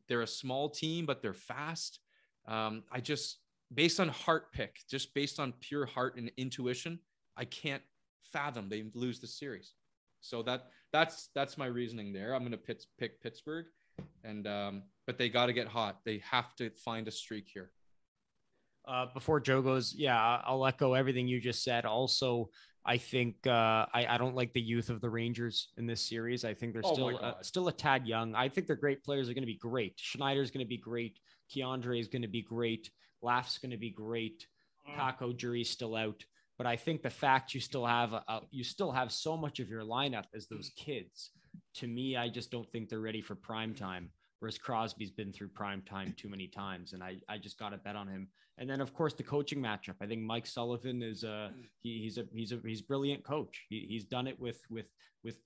They're a small team, but they're fast. Based on heart pick, just based on pure heart and intuition, I can't fathom they lose the series. So that's my reasoning there. I'm going to pick Pittsburgh, but they got to get hot. They have to find a streak here. Before Joe goes, I'll echo everything you just said. Also, I think I don't like the youth of the Rangers in this series. I think they're still a tad young. I think their great players are going to be great. Schneider's going to be great. Keandre is going to be great. Laugh's going to be great. Kako Jury's still out. But I think the fact you still have so much of your lineup as those kids, to me, I just don't think they're ready for prime time. whereas Crosby's been through prime time too many times, and I just got to bet on him. And then of course the coaching matchup. I think Mike Sullivan is he's brilliant coach. He's done it with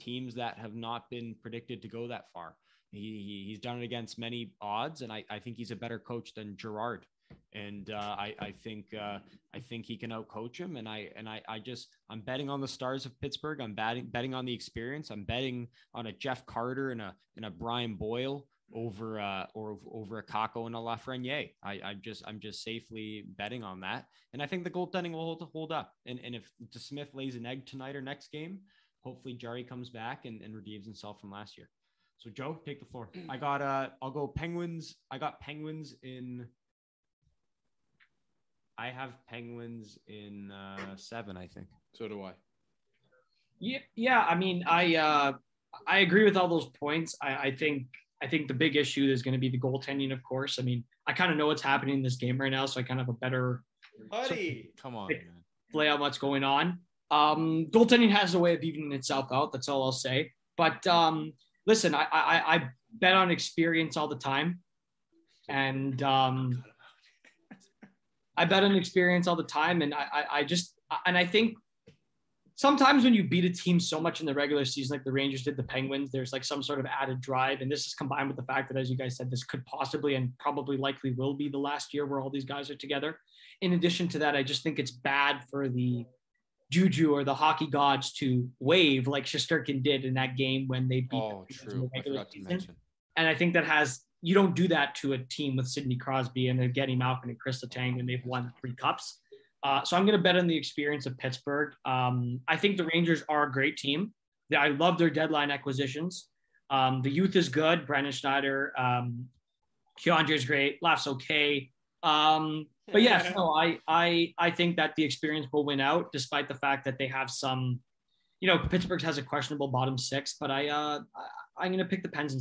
teams that have not been predicted to go that far. He's done it against many odds, and I think he's a better coach than Gerard. And I think he can outcoach him. And I'm betting on the Stars of Pittsburgh. I'm betting on the experience. I'm betting on a Jeff Carter and a Brian Boyle over a Kakko and a Lafreniere. I'm just safely betting on that. And I think the goaltending will hold up. And if DeSmith lays an egg tonight or next game, hopefully Jarry comes back and redeems himself from last year. So Joe, take the floor. I'll go Penguins. I got Penguins in. I have Penguins in 7, I think. So do I. Yeah. I mean, I agree with all those points. I think the big issue is going to be the goaltending, of course. I mean, I kind of know what's happening in this game right now, so I kind of have a better Come on, man. Lay out what's going on. Goaltending has a way of evening itself out. That's all I'll say. But listen, I bet on experience all the time, and I bet on experience all the time. And I think sometimes when you beat a team so much in the regular season, like the Rangers did the Penguins, there's like some sort of added drive. And this is combined with the fact that, as you guys said, this could possibly and probably likely will be the last year where all these guys are together. In addition to that, I just think it's bad for the juju or the hockey gods to wave like Shesterkin did in that game when they beat true. I forgot to mention. And I think you don't do that to a team with Sidney Crosby and Evgeny Malkin and Chris Letang, and they've won 3 cups. So I'm going to bet on the experience of Pittsburgh. I think the Rangers are a great team. I love their deadline acquisitions. The youth is good. Brandon Schneider, Keandre's great. Laughs okay. But yeah, no, I think that the experience will win out, despite the fact that they have some, Pittsburgh has a questionable bottom 6, but I'm going to pick the Pens in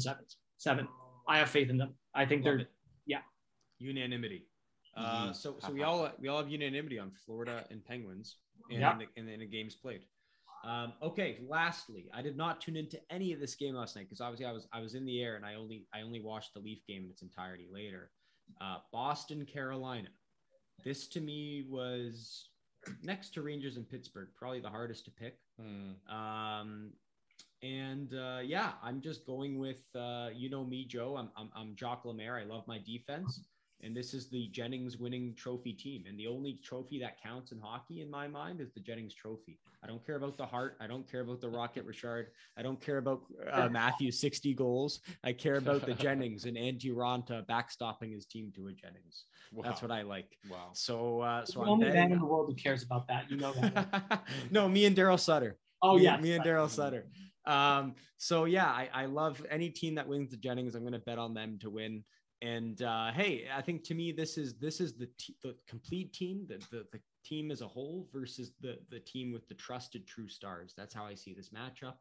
7. I have faith in them. I think unanimity. So we all have unanimity on Florida and Penguins in the games played. Okay. Lastly, I did not tune into any of this game last night because obviously I was in the air and I only watched the Leaf game in its entirety later. Boston, Carolina. This to me was next to Rangers and Pittsburgh, probably the hardest to pick. I'm just going with me, Joe. I'm Jacques Lemaire. I love my defense, and this is the Jennings winning trophy team. And the only trophy that counts in hockey, in my mind, is the Jennings Trophy. I don't care about the Hart. I don't care about the Rocket Richard. I don't care about Matthew's 60 goals. I care about the Jennings and Antti Raanta backstopping his team to a Jennings. Wow. That's what I like. Wow. So the only man in the world who cares about that. You know that. No, me and Daryl Sutter. Me and Daryl Sutter. I love any team that wins the Jennings. I'm going to bet on them to win. And I think to me, this is the complete team, the team as a whole versus the team with the trusted true stars. That's how I see this matchup.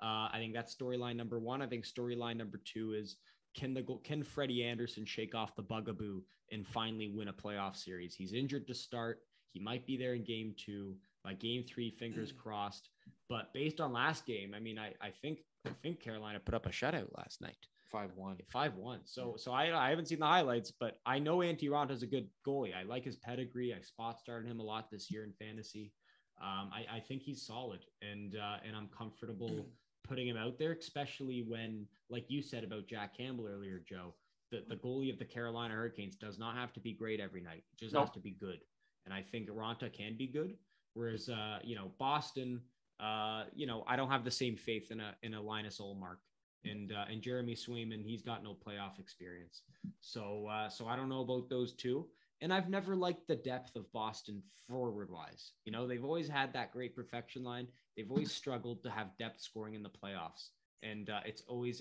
I think that's storyline number 1. I think storyline number 2 is can Freddie Anderson shake off the bugaboo and finally win a playoff series? He's injured to start. He might be there in game 2. By game 3, fingers crossed. But based on last game, I mean, I think Carolina put up a shutout last night. 5-1. 5-1. So I haven't seen the highlights, but I know Antti Raanta is a good goalie. I like his pedigree. I spot started him a lot this year in fantasy. I think he's solid, and I'm comfortable putting him out there, especially when, like you said about Jack Campbell earlier, Joe, the goalie of the Carolina Hurricanes does not have to be great every night. It just has to be good. And I think Raanta can be good. Whereas, Boston, I don't have the same faith in a Linus Ullmark and Jeremy Swayman. He's got no playoff experience. So I don't know about those two. And I've never liked the depth of Boston forward wise. They've always had that great perfection line. They've always struggled to have depth scoring in the playoffs. And it's always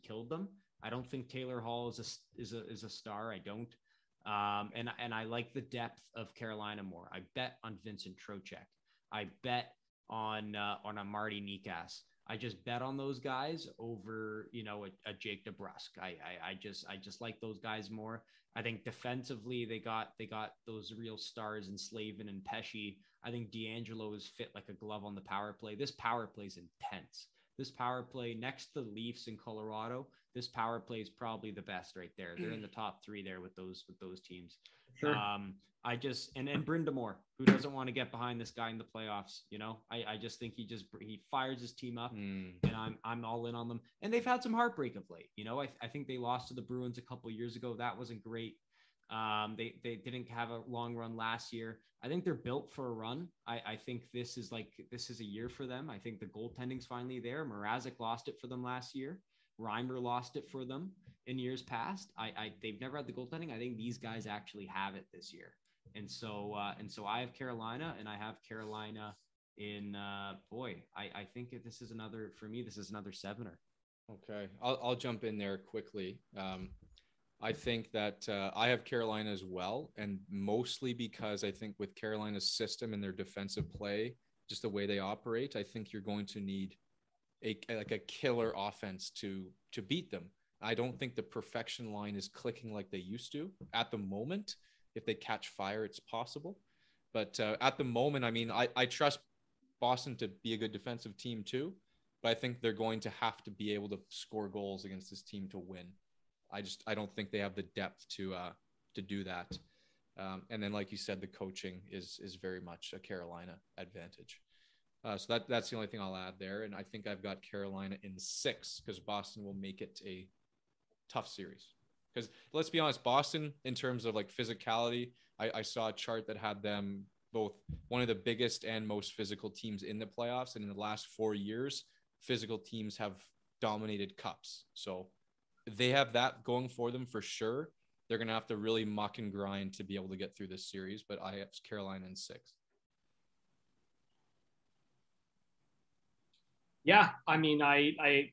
killed them. I don't think Taylor Hall is a star. I don't. And I like the depth of Carolina more. I bet on Vincent Trocheck. I bet on a Marty Nikas. I just bet on those guys over, a Jake DeBrusk. I just like those guys more. I think defensively they got those real stars in Slavin and Pesci. I think D'Angelo is fit like a glove on the power play. This power play is intense. this power play next to the Leafs in Colorado, this power play is probably the best right there. They're in the top 3 there with those teams. Sure. I just, and Brind'Amour, who doesn't want to get behind this guy in the playoffs? You know, I just think he fires his team up, and I'm all in on them. And they've had some heartbreak of late. You know, I think they lost to the Bruins a couple of years ago. That wasn't great. They didn't have a long run last year. I think they're built for a run. I think this is a year for them. I think the goaltending's finally there. Mrazek lost it for them last year. Reimer lost it for them in years past. They've never had the goaltending. I think these guys actually have it this year. And so I have Carolina, and I have Carolina in I think this is another 7er. Okay. I'll jump in there quickly. I think that I have Carolina as well, and mostly because I think with Carolina's system and their defensive play, just the way they operate, I think you're going to need a killer offense to beat them. I don't think the perfection line is clicking like they used to at the moment. If they catch fire, it's possible. But at the moment, I mean, I trust Boston to be a good defensive team too, but I think they're going to have to be able to score goals against this team to win. I don't think they have the depth to do that. And then, like you said, the coaching is very much a Carolina advantage. So that's the only thing I'll add there. And I think I've got Carolina in 6 because Boston will make it a tough series. Because let's be honest, Boston, in terms of like physicality, I saw a chart that had them both one of the biggest and most physical teams in the playoffs. And in the last 4 years, physical teams have dominated cups. So they have that going for them for sure. They're going to have to really muck and grind to be able to get through this series, but I have Carolina in 6. Yeah, I mean, I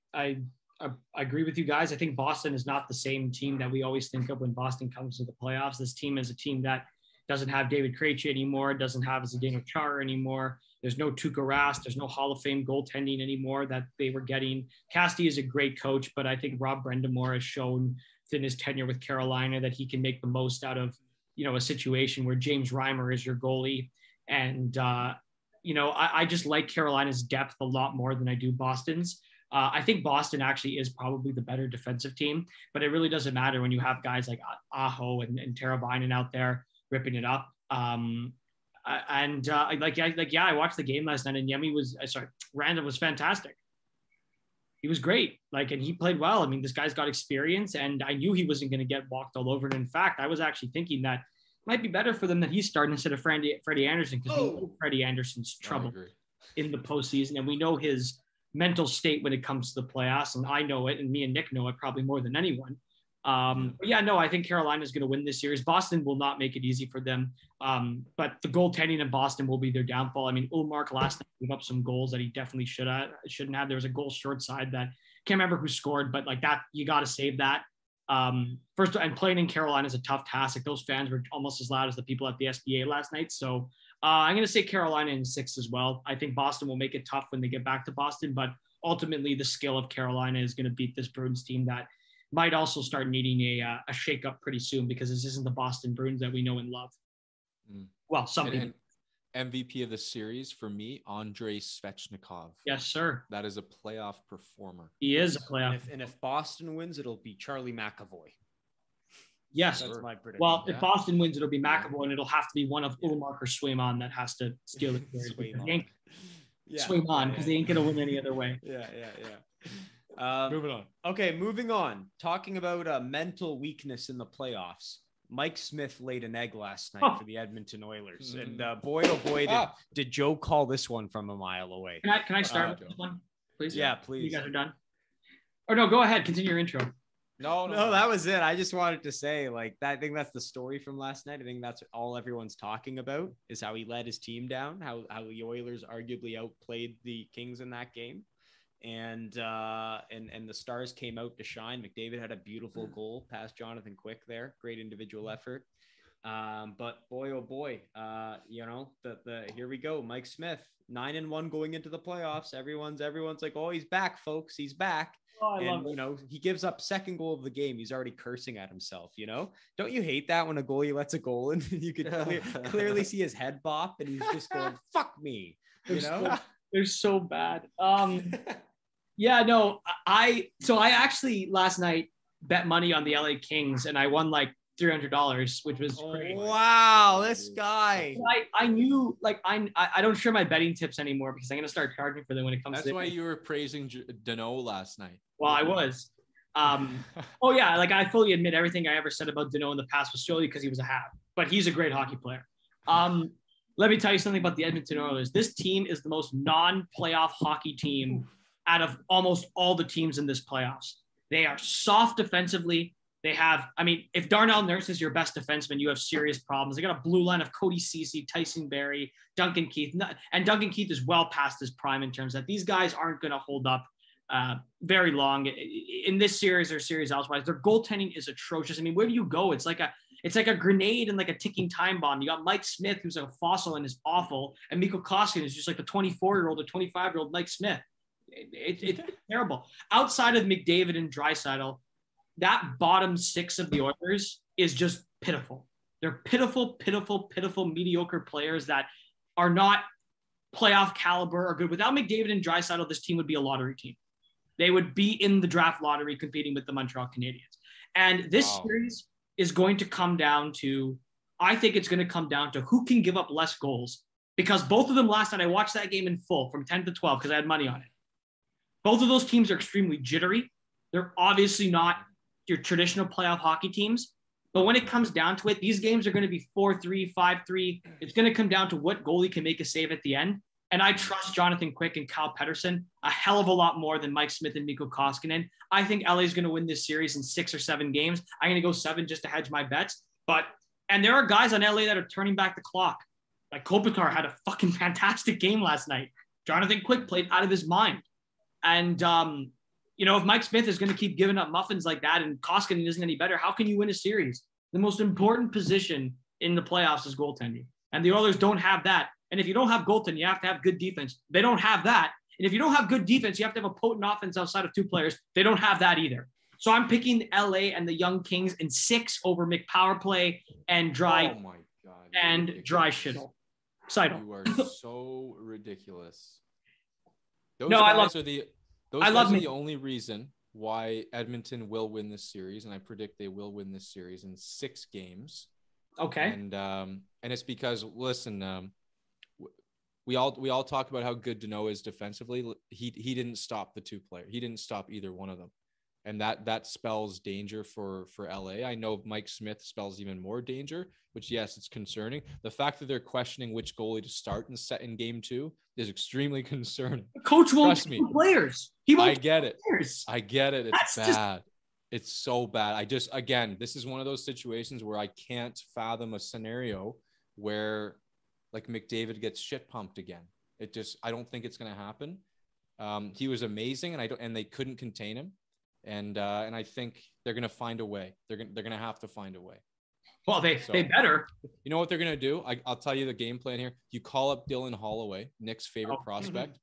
agree with you guys. I think Boston is not the same team that we always think of when Boston comes to the playoffs. This team is a team that doesn't have David Krejci anymore, doesn't have Zdeno Chara anymore. There's no Tuukka Rask. There's no Hall of Fame goaltending anymore that they were getting. Casti is a great coach, but I think Rob Brind'Amour has shown in his tenure with Carolina that he can make the most out of, a situation where James Reimer is your goalie. And, I just like Carolina's depth a lot more than I do Boston's. I think Boston actually is probably the better defensive team, but it really doesn't matter when you have guys like Aho and Teravainen out there ripping it up. I watched the game last night, and Randall was fantastic. He was great. And he played well. I mean, this guy's got experience, and I knew he wasn't going to get walked all over. And in fact, I was actually thinking that it might be better for them that he's starting instead of Freddie Anderson, because we know Freddie Anderson's trouble in the postseason, and we know his mental state when it comes to the playoffs. And I know it, and me and Nick know it probably more than anyone. I think Carolina is going to win this series. Boston will not make it easy for them. But the goaltending in Boston will be their downfall. I mean, Ullmark last night gave up some goals that he definitely shouldn't have. There was a goal short side that can't remember who scored, but that, you got to save that. First, and playing in Carolina is a tough task. Those fans were almost as loud as the people at the SBA last night. So I'm going to say Carolina in 6 as well. I think Boston will make it tough when they get back to Boston, but ultimately the skill of Carolina is going to beat this Bruins team that might also start needing a shakeup pretty soon, because this isn't the Boston Bruins that we know and love. Well, something. MVP of the series for me, Andrei Svechnikov. Yes, sir. That is a playoff performer. He is a playoff. And if Boston wins, it'll be Charlie McAvoy. Yes. That's my prediction. Well, if Boston wins, it'll be McAvoy, and it'll have to be one of Ullmark or Swayman that has to steal the series. Swayman, because they ain't going to win any other way. Yeah. Moving on. Okay, moving on. Talking about mental weakness in the playoffs. Mike Smith laid an egg last night for the Edmonton Oilers, and boy, oh boy, did Joe call this one from a mile away. Can I start with this one, please? Yeah, please. You guys are done. Or no, go ahead. Continue your intro. No, that was it. I just wanted to say, I think that's the story from last night. I think that's all everyone's talking about, is how he let his team down, how the Oilers arguably outplayed the Kings in that game. And the Stars came out to shine. McDavid had a beautiful goal past Jonathan Quick there. Great individual effort. But boy, oh boy, here we go. Mike Smith, 9-1 going into the playoffs. Everyone's like, oh, he's back, folks. He's back. Oh, I love it. He gives up second goal of the game. He's already cursing at himself. Don't you hate that when a goalie lets a goal in? You could clearly see his head bop, and he's just going, fuck me. They're so bad. Yeah, no, so I actually last night bet money on the LA Kings and I won like $300, which was great. Wow, this guy. I knew like I don't share my betting tips anymore because I'm gonna start charging for them when it comes. That's why you were praising Dano last night. Well, I was. Oh yeah, like I fully admit everything I ever said about Dano in the past was solely because he was a half, but he's a great hockey player. Let me tell you something about the Edmonton Oilers. This team is the most non-playoff hockey team out of almost all the teams in this playoffs. They are soft defensively. They have, I mean, if Darnell Nurse is your best defenseman, you have serious problems. They got a blue line of Cody Ceci, Tyson Barrie, Duncan Keith. And Duncan Keith is well past his prime in terms that these guys aren't going to hold up very long in this series or series elsewise. Their goaltending is atrocious. I mean, where do you go? It's like a grenade and like a ticking time bomb. You got Mike Smith, who's a fossil and is awful, and Mikko Koskinen is just like a 24-year-old, a 25-year-old Mike Smith. It's terrible. Outside of McDavid and Draisaitl, that bottom six of the Oilers is just pitiful. They're pitiful, mediocre players that are not playoff caliber or good. Without McDavid and Draisaitl, this team would be a lottery team. They would be in the draft lottery competing with the Montreal Canadiens. And this series is going to come down to, I think it's going to come down to who can give up less goals, because both of them last night, I watched that game in full from 10 to 12 because I had money on it. Both of those teams are extremely jittery. They're obviously not your traditional playoff hockey teams. But when it comes down to it, these games are going to be 4-3, 5-3. It's going to come down to what goalie can make a save at the end. And I trust Jonathan Quick and Kyle Pettersson a hell of a lot more than Mike Smith and Mikko Koskinen. I think LA is going to win this series in 6 or 7 games. I'm going to go 7 just to hedge my bets. And there are guys on LA that are turning back the clock. Like Kopitar had a fucking fantastic game last night. Jonathan Quick played out of his mind. And, if Mike Smith is going to keep giving up muffins like that and Koskinen isn't any better, how can you win a series? The most important position in the playoffs is goaltending. And the Oilers don't have that. And if you don't have goaltending, you have to have good defense. They don't have that. And if you don't have good defense, you have to have a potent offense outside of 2 players. They don't have that either. So I'm picking LA and the Young Kings in 6 over McPowerplay and Dry Shittle. You are so ridiculous. Those are the only reason why Edmonton will win this series, and I predict they will win this series in 6 games. Okay. And it's because, listen, we all talk about how good Dano is defensively. He didn't stop the 2 players. He didn't stop either one of them. And that spells danger for LA. I know Mike Smith spells even more danger, which, yes, it's concerning. The fact that they're questioning which goalie to start in game 2 is extremely concerning. The coach won't trust players. I get it. I get it. It's bad. It's so bad. This is one of those situations where I can't fathom a scenario where like McDavid gets shit pumped again. I don't think it's going to happen. He was amazing and they couldn't contain him. And I think they're going to find a way. They're going to have to find a way. Well, they better. You know what they're going to do? I'll tell you the game plan here. You call up Dylan Holloway, Nick's favorite prospect,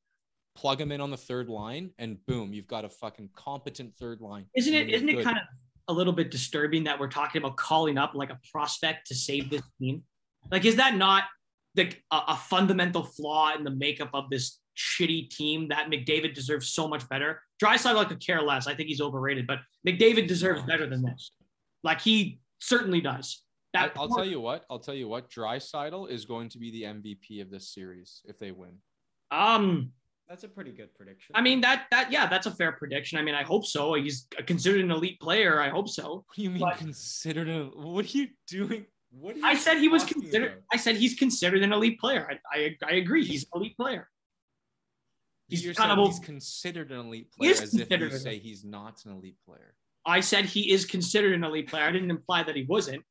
plug him in on the 3rd line, and boom, you've got a fucking competent 3rd line. Isn't it kind of a little bit disturbing that we're talking about calling up like a prospect to save this team? Like, is that not a fundamental flaw in the makeup of this shitty team that McDavid deserves so much better? Draisaitl could care less. I think he's overrated, but McDavid deserves better than this. Like, he certainly does. I'll tell you what. Draisaitl is going to be the MVP of this series if they win. That's a pretty good prediction. I mean, that's a fair prediction. I mean, I hope so. He's considered an elite player. I hope so. What do you mean considered? What are you doing? I said he was considered. About? I said he's considered an elite player. I agree. He's an elite player. He's considered an elite player as if you say he's not an elite player. I said he is considered an elite player. I didn't imply that he wasn't.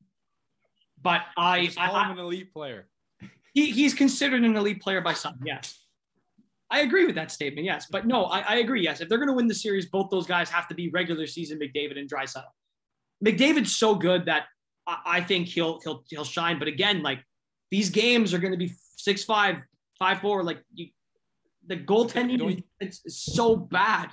But I call him an elite player. He's considered an elite player by some, yes. I agree with that statement, yes. But no, I agree, yes. If they're going to win the series, both those guys have to be regular season McDavid and Draisaitl. McDavid's so good that I think he'll shine. But again, like, these games are going to be 6-5, 5-4. Like, the goaltending is so bad.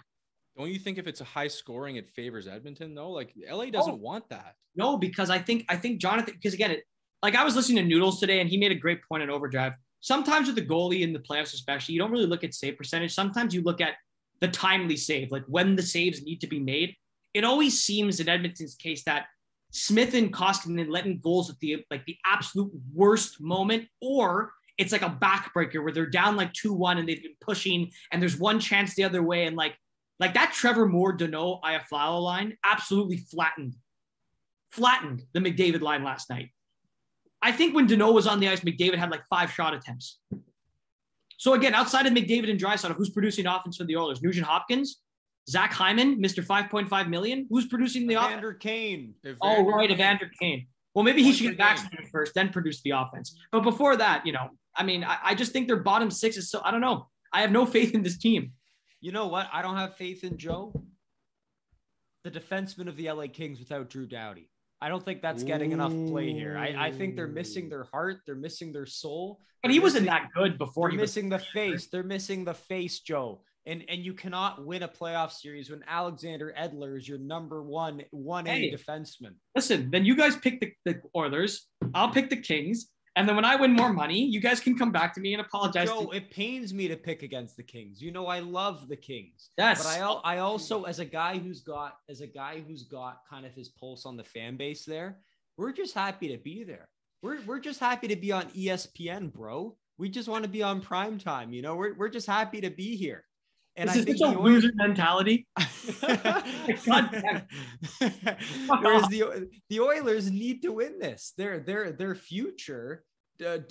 Don't you think if it's a high scoring, it favors Edmonton though? Like, LA doesn't want that. No, because I think Jonathan, because again, I was listening to Noodles today and he made a great point at Overdrive. Sometimes with the goalie in the playoffs, especially, you don't really look at save percentage. Sometimes you look at the timely save, like when the saves need to be made. It always seems in Edmonton's case that Smith and Koskinen letting goals at the absolute worst moment, or it's like a backbreaker where they're down like 2-1 and they've been pushing and there's one chance the other way. And like that Trevor Moore, Danault, Iafallo line absolutely flattened the McDavid line last night. I think when Danault was on the ice, McDavid had like 5 shot attempts. So again, outside of McDavid and Draisaitl, who's producing offense for the Oilers? Nugent Hopkins, Zach Hyman, Mr. $5.5 million. Who's producing the offense? Evander Kane. Evander Kane. Well, maybe he should get vaccinated first, then produce the offense. But before that, I just think their bottom 6 is so, I don't know. I have no faith in this team. You know what? I don't have faith in Joe, the defenseman of the LA Kings without Drew Doughty. I don't think that's getting enough play here. I think they're missing their heart. They're missing their soul. But he wasn't that good before. They're missing the face. They're missing the face, Joe. And you cannot win a playoff series when Alexander Edler is your number 1A defenseman. Listen, then you guys pick the Oilers. I'll pick the Kings. And then when I win more money, you guys can come back to me and apologize. Joe, it pains me to pick against the Kings. You know, I love the Kings. Yes. But I also, as a guy who's got kind of his pulse on the fan base there, we're just happy to be there. We're just happy to be on ESPN, bro. We just want to be on prime time. You know, we're just happy to be here. And I think the loser mentality. Whereas the Oilers need to win this. Their future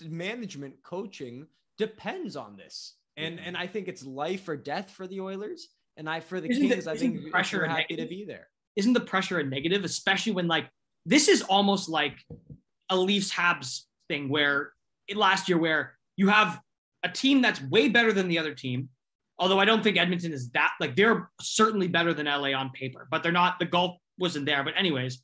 management coaching depends on this. And I think it's life or death for the Oilers. And for the Kings, I think we're happy to be there. Isn't the pressure a negative, especially when this is almost like a Leafs-Habs thing last year where you have a team that's way better than the other team. Although I don't think Edmonton is that, they're certainly better than LA on paper, but they're not, the gulf wasn't there. But anyways,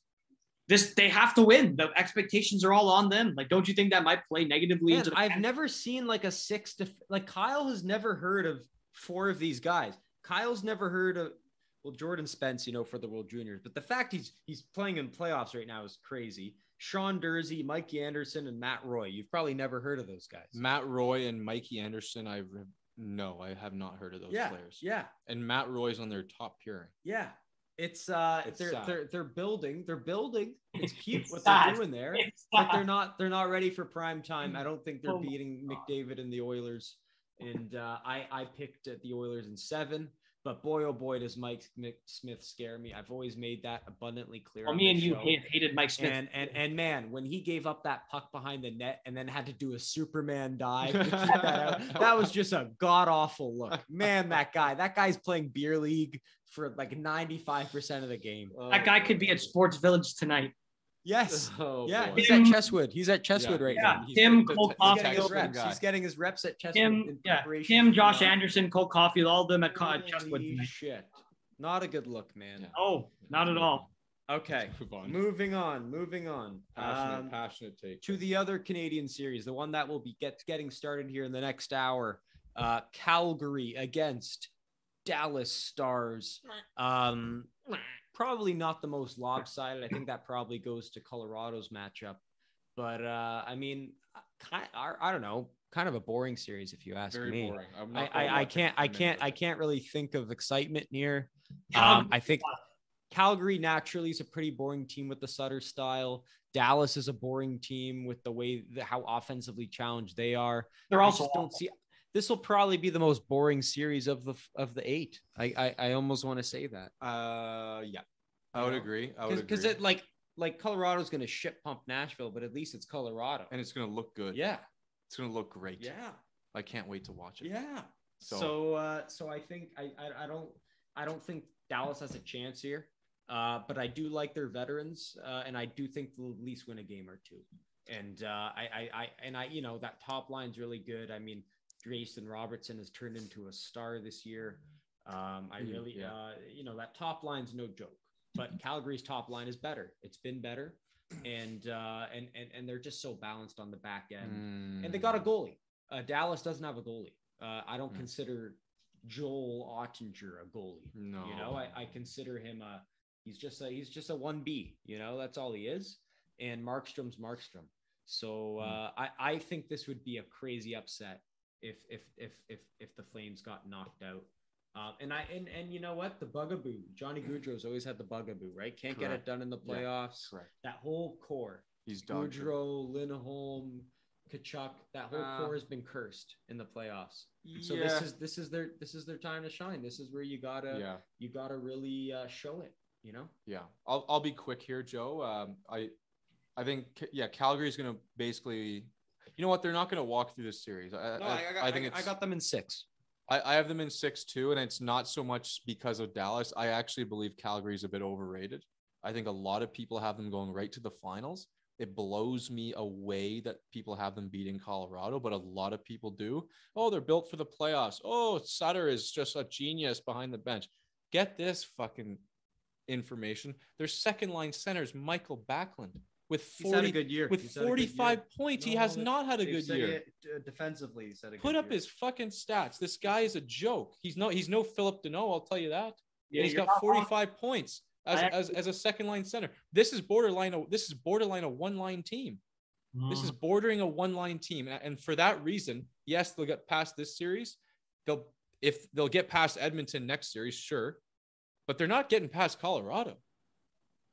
they have to win. The expectations are all on them. Don't you think that might play negatively? Man, I've never seen a 6 to, Kyle has never heard of 4 of these guys. Kyle's never heard of, Jordan Spence, for the World Juniors, but the fact he's playing in playoffs right now is crazy. Sean Dursey, Mikey Anderson, and Matt Roy. You've probably never heard of those guys. Matt Roy and Mikey Anderson, No, I have not heard of those players. Yeah. And Matt Roy's on their top pairing. Yeah. It's they're building. It's cute what sad. They're doing there. But they're not ready for prime time. I don't think they're beating McDavid and the Oilers. And I picked the Oilers in 7. But boy, oh boy, does Mike Smith scare me. I've always made that abundantly clear. Well, me and you hated Mike Smith. And man, when he gave up that puck behind the net and then had to do a Superman dive to keep that out, that was just a god-awful look. Man, that guy's playing beer league for 95% of the game. That guy could be at Sports Village tonight. Yes. Boy. He's at Chesswood. He's at Chesswood right now. Tim, Cole Caulfield. He's getting his reps at Chesswood. Tim, Josh Anderson, Cole Caulfield, all of them at Chesswood. Shit. Not a good look, man. Oh, not at all. Okay. Moving on. Passionate take. To the other Canadian series, the one that will be getting started here in the next hour. Calgary against Dallas Stars. Probably not the most lopsided. I think that probably goes to Colorado's matchup. But I don't know, kind of a boring series if you ask Very me. Boring. I can't really think of excitement near. I think Calgary naturally is a pretty boring team with the Sutter style. Dallas is a boring team with the way how offensively challenged they are. They're also don't see. This will probably be the most boring series of the 8. I almost want to say that. Yeah, I would agree. Because it like Colorado's going to ship pump Nashville, but at least it's Colorado and it's going to look good. Yeah, it's going to look great. Yeah, I can't wait to watch it. Yeah. So I think I don't think Dallas has a chance here, but I do like their veterans, and I do think they'll at least win a game or 2. And I that top line's really good. I mean, Jason Robertson has turned into a star this year. That top line's no joke, but Calgary's top line is better. It's been better. And they're just so balanced on the back end. And they got a goalie. Dallas doesn't have a goalie. I don't consider Joel Ottinger a goalie. No. I consider him he's just a 1B, that's all he is. And Markstrom's Markstrom. So I think this would be a crazy upset if the Flames got knocked out. And you know what? The bugaboo. Johnny Gaudreau's always had the bugaboo, right? Can't get it done in the playoffs. Correct. That whole core. He's dog shit. Goudreau, Lindholm, Kachuk, that whole core has been cursed in the playoffs. So Yeah. this is their time to shine. This is where you gotta really show it. You know. Yeah, I'll be quick here, Joe. I think Calgary is gonna basically, you know what? They're not gonna walk through this series. I got them in 6. I have them in 6 too, and it's not so much because of Dallas. I actually believe Calgary is a bit overrated. I think a lot of people have them going right to the finals. It blows me away that people have them beating Colorado, but a lot of people do. Oh, they're built for the playoffs. Oh, Sutter is just a genius behind the bench. Get this fucking information. Their second line center is Michael Backlund with 40, he's had a good year. with 45 points. He has not had a good year. Defensively, he's had a good Put up year. his fucking stats. This guy is a joke. He's no Philip Deneau, I'll tell you that. Yeah, And he's got 45 points as a second line center. This is borderline a one-line team. This is bordering a one-line team. And for that reason, yes, they'll get past this series. They'll get past Edmonton next series, sure. But they're not getting past Colorado.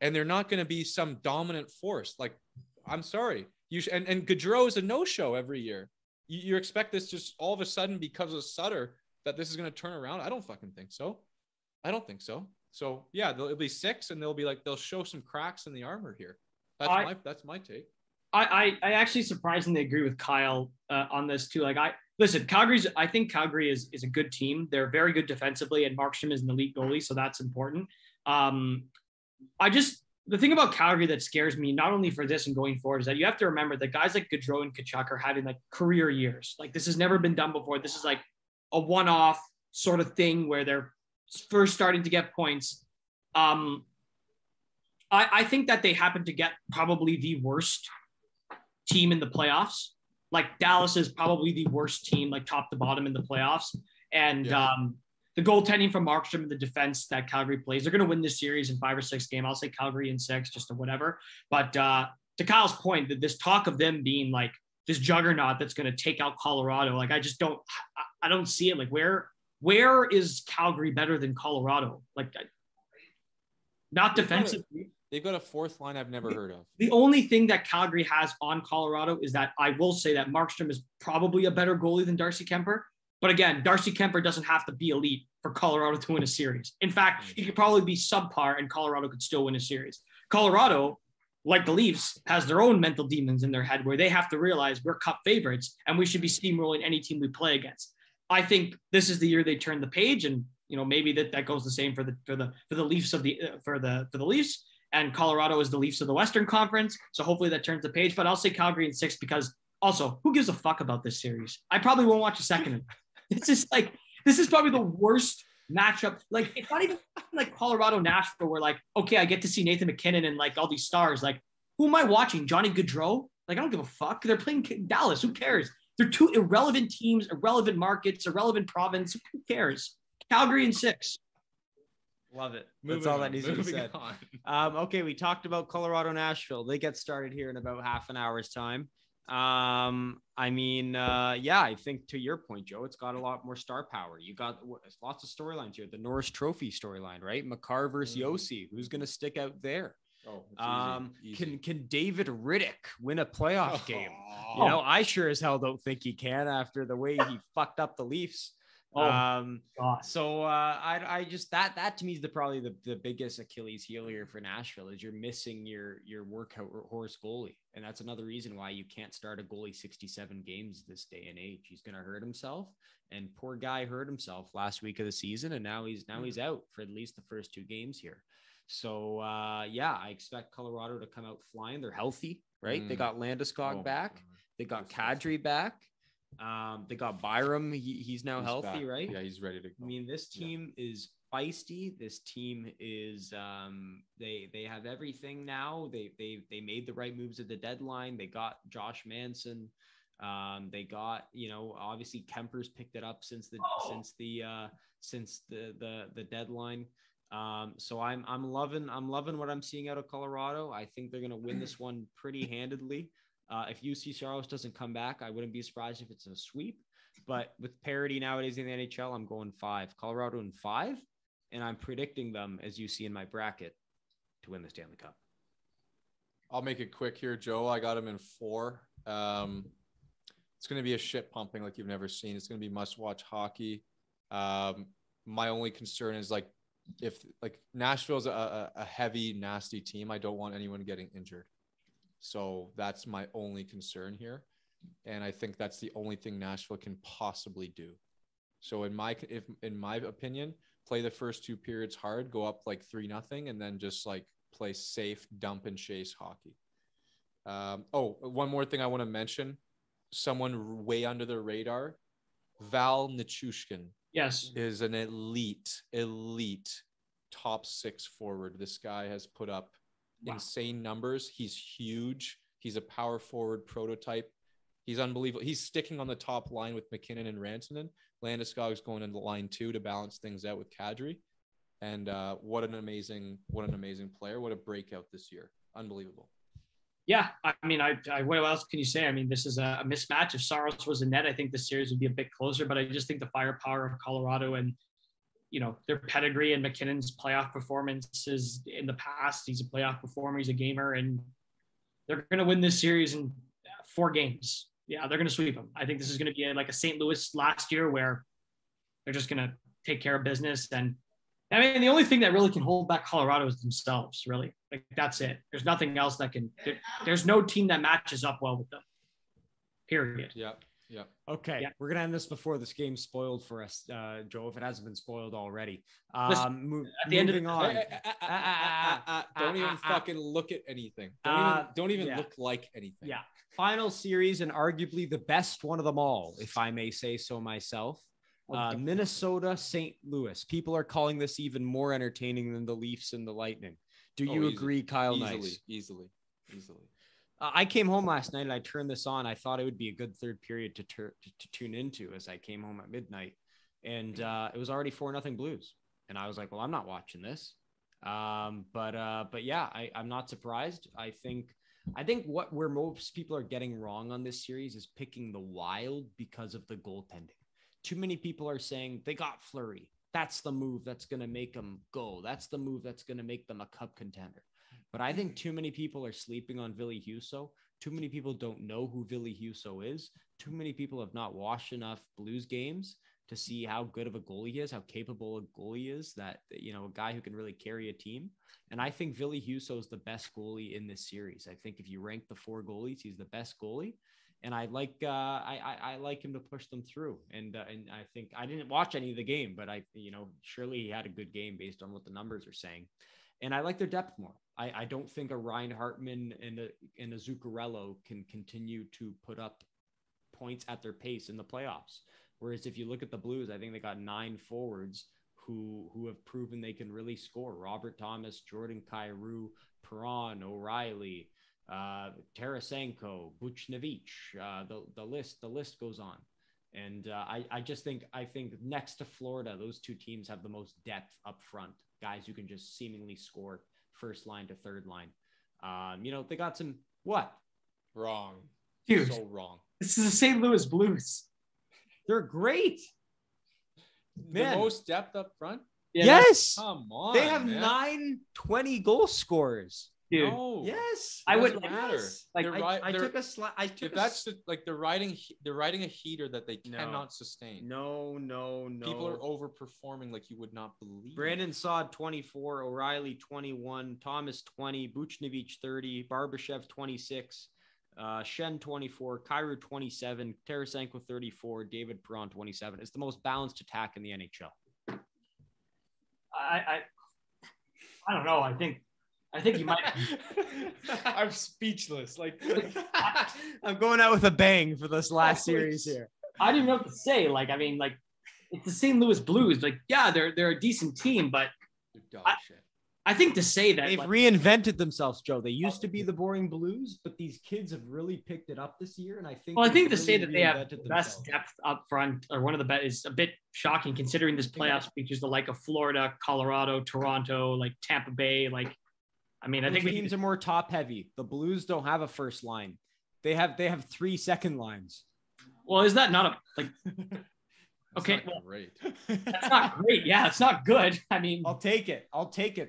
And they're not going to be some dominant force. Like, I'm sorry. And Gaudreau is a no-show every year. You expect this just all of a sudden because of Sutter that this is going to turn around? I don't fucking think so. I don't think so. So, yeah, it'll be 6, and they'll show some cracks in the armor here. That's my take. I actually surprisingly agree with Kyle on this too. Like, I think Calgary is a good team. They're very good defensively, and Markstrom is an elite goalie, so that's important. The thing about Calgary that scares me, not only for this and going forward, is that you have to remember that guys like Gaudreau and Kachuk are having like career years. Like, this has never been done before. This is like a one-off sort of thing where they're first starting to get points. I think that they happen to get probably the worst team in the playoffs. Like, Dallas is probably the worst team, like top to bottom in the playoffs. And the goaltending from Markstrom and the defense that Calgary plays, they're going to win this series in 5 or 6 games. I'll say Calgary in 6, just or whatever. But to Kyle's point, that this talk of them being like this juggernaut that's going to take out Colorado, like, I don't see it. Like, where is Calgary better than Colorado? Like, not defensively. They've got a fourth line I've never heard of. The only thing that Calgary has on Colorado is that I will say that Markstrom is probably a better goalie than Darcy Kemper. But again, Darcy Kemper doesn't have to be elite for Colorado to win a series. In fact, he could probably be subpar and Colorado could still win a series. Colorado, like the Leafs, has their own mental demons in their head where they have to realize we're cup favorites and we should be steamrolling any team we play against. I think this is the year they turn the page, and maybe that goes the same for the Leafs for the Leafs, and Colorado is the Leafs of the Western Conference. So hopefully that turns the page. But I'll say Calgary in 6 because also, who gives a fuck about this series? I probably won't watch a second of it. This is probably the worst matchup. Like, it's not even like Colorado Nashville where like, okay, I get to see Nathan McKinnon and like all these stars. Like, who am I watching? Johnny Gaudreau? Like, I don't give a fuck. They're playing Dallas. Who cares? They're two irrelevant teams, irrelevant markets, irrelevant province. Who cares? Calgary in 6. Love it. That's all that needs to be said. Okay, we talked about Colorado Nashville. They get started here in about half an hour's time. I think to your point, Joe, it's got a lot more star power. You got lots of storylines here. The Norris Trophy storyline, right? Makar versus Yossi. Who's going to stick out there? Easy. Can David Riddick win a playoff game? I sure as hell don't think he can after the way he fucked up the Leafs. I just that to me is probably the biggest Achilles heel here for Nashville is you're missing your workhorse goalie, and that's another reason why you can't start a goalie 67 games this day and age. He's gonna hurt himself, and poor guy hurt himself last week of the season, and now he's out for at least the first 2 games here. So I expect Colorado to come out flying. They're healthy, right? They got Landeskog back. They got Kadri back. They got Byram. He's now healthy, back. Right? Yeah, he's ready to go. I mean, this team is feisty. This team is they have everything now. They made the right moves at the deadline. They got Josh Manson. They got, obviously Kemper's picked it up since the deadline. So I'm loving what I'm seeing out of Colorado. I think they're going to win this one pretty handedly. If UC Charles doesn't come back, I wouldn't be surprised if it's a sweep. But with parity nowadays in the NHL, I'm going 5. Colorado in 5, and I'm predicting them, as you see in my bracket, to win the Stanley Cup. I'll make it quick here, Joe. I got him in 4. It's going to be a shit pumping like you've never seen. It's going to be must-watch hockey. My only concern is if Nashville's a heavy, nasty team, I don't want anyone getting injured. So that's my only concern here. And I think that's the only thing Nashville can possibly do. So in my opinion, play the first 2 periods hard, go up 3-0, and then just play safe, dump and chase hockey. One more thing I want to mention. Someone way under the radar, Val Nichushkin. Yes. Is an elite top 6 forward. This guy has put up insane numbers. He's huge. He's a power forward prototype. He's unbelievable. He's sticking on the top line with McKinnon and Rantanen. Landeskog's going into line 2 to balance things out with Kadri. And what an amazing player. What a breakout this year. Unbelievable. Yeah, I mean, what else can you say? I mean, this is a mismatch. If Saros was in net, I think the series would be a bit closer, but I just think the firepower of Colorado and, their pedigree and McKinnon's playoff performances in the past, he's a playoff performer, he's a gamer, and they're going to win this series in 4 games. Yeah, they're going to sweep them. I think this is going to be like a St. Louis last year where they're just going to take care of business. And I mean, the only thing that really can hold back Colorado is themselves, really. That's it. There's nothing else that can – there's no team that matches up well with them, period. Yeah. Okay. Yeah. We're going to end this before this game's spoiled for us, Joe, if it hasn't been spoiled already. Listen, at the end of on. Don't even fucking look at anything. Don't even look like anything. Yeah. Final series and arguably the best one of them all, if I may say so myself. Minnesota, St. Louis. People are calling this even more entertaining than the Leafs and the Lightning. Do you agree, Kyle? Easily. I came home last night and I turned this on. I thought it would be a good third period to tune into as I came home at midnight, and it was already 4-0 Blues. And I was like, well, I'm not watching this. But yeah, I'm not surprised. I think where most people are getting wrong on this series is picking the Wild because of the goaltending. Too many people are saying they got Fleury. That's the move that's going to make them go. That's the move that's going to make them a cup contender. But I think too many people are sleeping on Ville Husso. Too many people don't know who Ville Husso is. Too many people have not watched enough Blues games to see how good of a goalie he is, how capable a goalie is, that, a guy who can really carry a team. And I think Ville Husso is the best goalie in this series. I think if you rank the 4 goalies, he's the best goalie. And I like him to push them through. And I think I didn't watch any of the game, but surely he had a good game based on what the numbers are saying. And I like their depth more. I don't think a Ryan Hartman and a Zuccarello can continue to put up points at their pace in the playoffs. Whereas if you look at the Blues, I think they got 9 forwards who have proven they can really score. Robert Thomas, Jordan Kyrou, Perron, O'Reilly, Tarasenko, Buchnevich, the list goes on. And I think next to Florida, those 2 teams have the most depth up front, guys who can just seemingly score first line to third line. They got some wrong, dude. So wrong. This is the St. Louis Blues. They're great. Man. The most depth up front. Yeah, yes. Come on. They have 9 20 goal scorers. Dude. No. Yes. I would matter. I took a slide. They're riding a heater that they cannot sustain. No. People are overperforming like you would not believe. Brandon Saad 24, O'Reilly 21, Thomas 20, Buchnevich 30, Barbashev 26, Shen 24, Kyrou 27, Tarasenko 34, David Perron 27. It's the most balanced attack in the NHL. I don't know. I think you might. I'm speechless. I'm going out with a bang for this last series here. I didn't know what to say. It's the St. Louis Blues. They're a decent team, but I think to say that they've reinvented themselves, Joe. They used to be the boring Blues, but these kids have really picked it up this year. And I think, to say that they have the best depth up front, or one of the best, is a bit shocking considering this playoffs features the like of Florida, Colorado, Toronto, Tampa Bay, I think teams are more top heavy. The Blues don't have a first line. They have 3 second lines. Well, is that not okay? Well, great. That's not great. Yeah, it's not good. I mean, I'll take it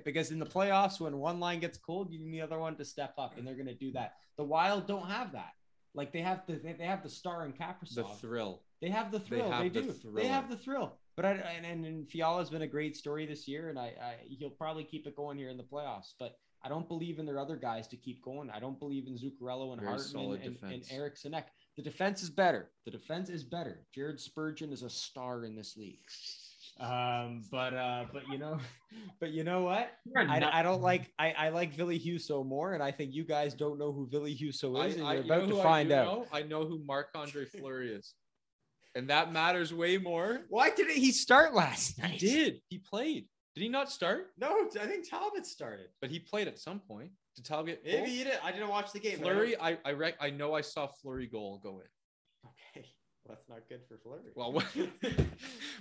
because in the playoffs, when one line gets cold, you need the other one to step up, and they're going to do that. The Wild don't have that. Like they have the star in Kaprizov. The thrill. They have the thrill. They do. They have the thrill. But and Fiala's been a great story this year, and he'll probably keep it going here in the playoffs. But I don't believe in their other guys to keep going. I don't believe in Zuccarello and Hartman and Eric Sinek. The defense is better. Jared Spurgeon is a star in this league. But you know what? I don't like I like Ville Husso more, and I think you guys don't know who Ville Husso is, and you're about to find out. I know who Marc-Andre Fleury is, and that matters way more. Why didn't he start last night? He played. Did he not start? No, I think Talbot started, but he played at some point. Did Talbot? Maybe he did. I didn't watch the game. Fleury, I know I saw Fleury goal go in. Okay. That's not good for Fleury. Well,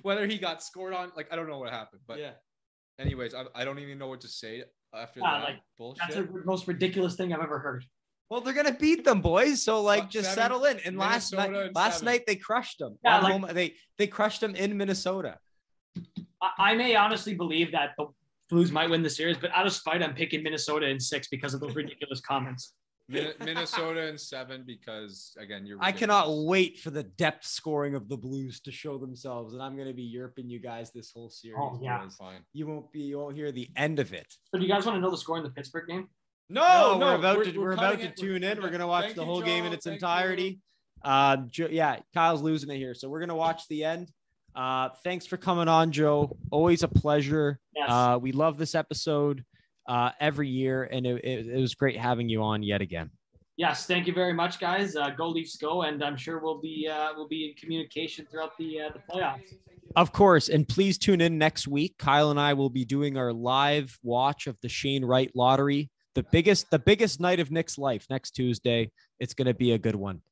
whether he got scored on, like, I don't know what happened, but yeah. Anyways, I don't even know what to say after that bullshit. That's the most ridiculous thing I've ever heard. Well, they're gonna beat them, boys. So just settle in. And last night they crushed them. Yeah, they crushed them in Minnesota. I may honestly believe that the Blues might win the series, but out of spite, I'm picking Minnesota in 6 because of those ridiculous comments. Minnesota in 7 because again I cannot wait for the depth scoring of the Blues to show themselves, and I'm going to be yerping you guys this whole series. Oh yeah, fine. You won't hear the end of it. So do you guys want to know the score in the Pittsburgh game? No, we're about to tune in. We're going to watch the whole game in its entirety. Kyle's losing it here, so we're going to watch the end. Thanks for coming on, Joe. Always a pleasure. Yes. We love this episode every year, and it was great having you on yet again. Yes, thank you very much, guys. Go Leafs, go, and I'm sure we'll be in communication throughout the playoffs. Of course, and please tune in next week. Kyle and I will be doing our live watch of the Shane Wright lottery, the biggest night of Nick's life next Tuesday. It's going to be a good one.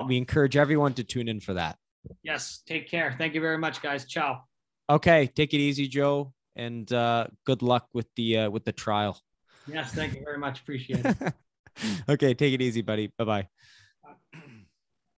We encourage everyone to tune in for that. Yes, take care. Thank you very much, guys. Ciao. Okay, take it easy, Joe, and good luck with the trial. Yes, thank you very much. Appreciate it. Okay, take it easy, buddy. Bye-bye.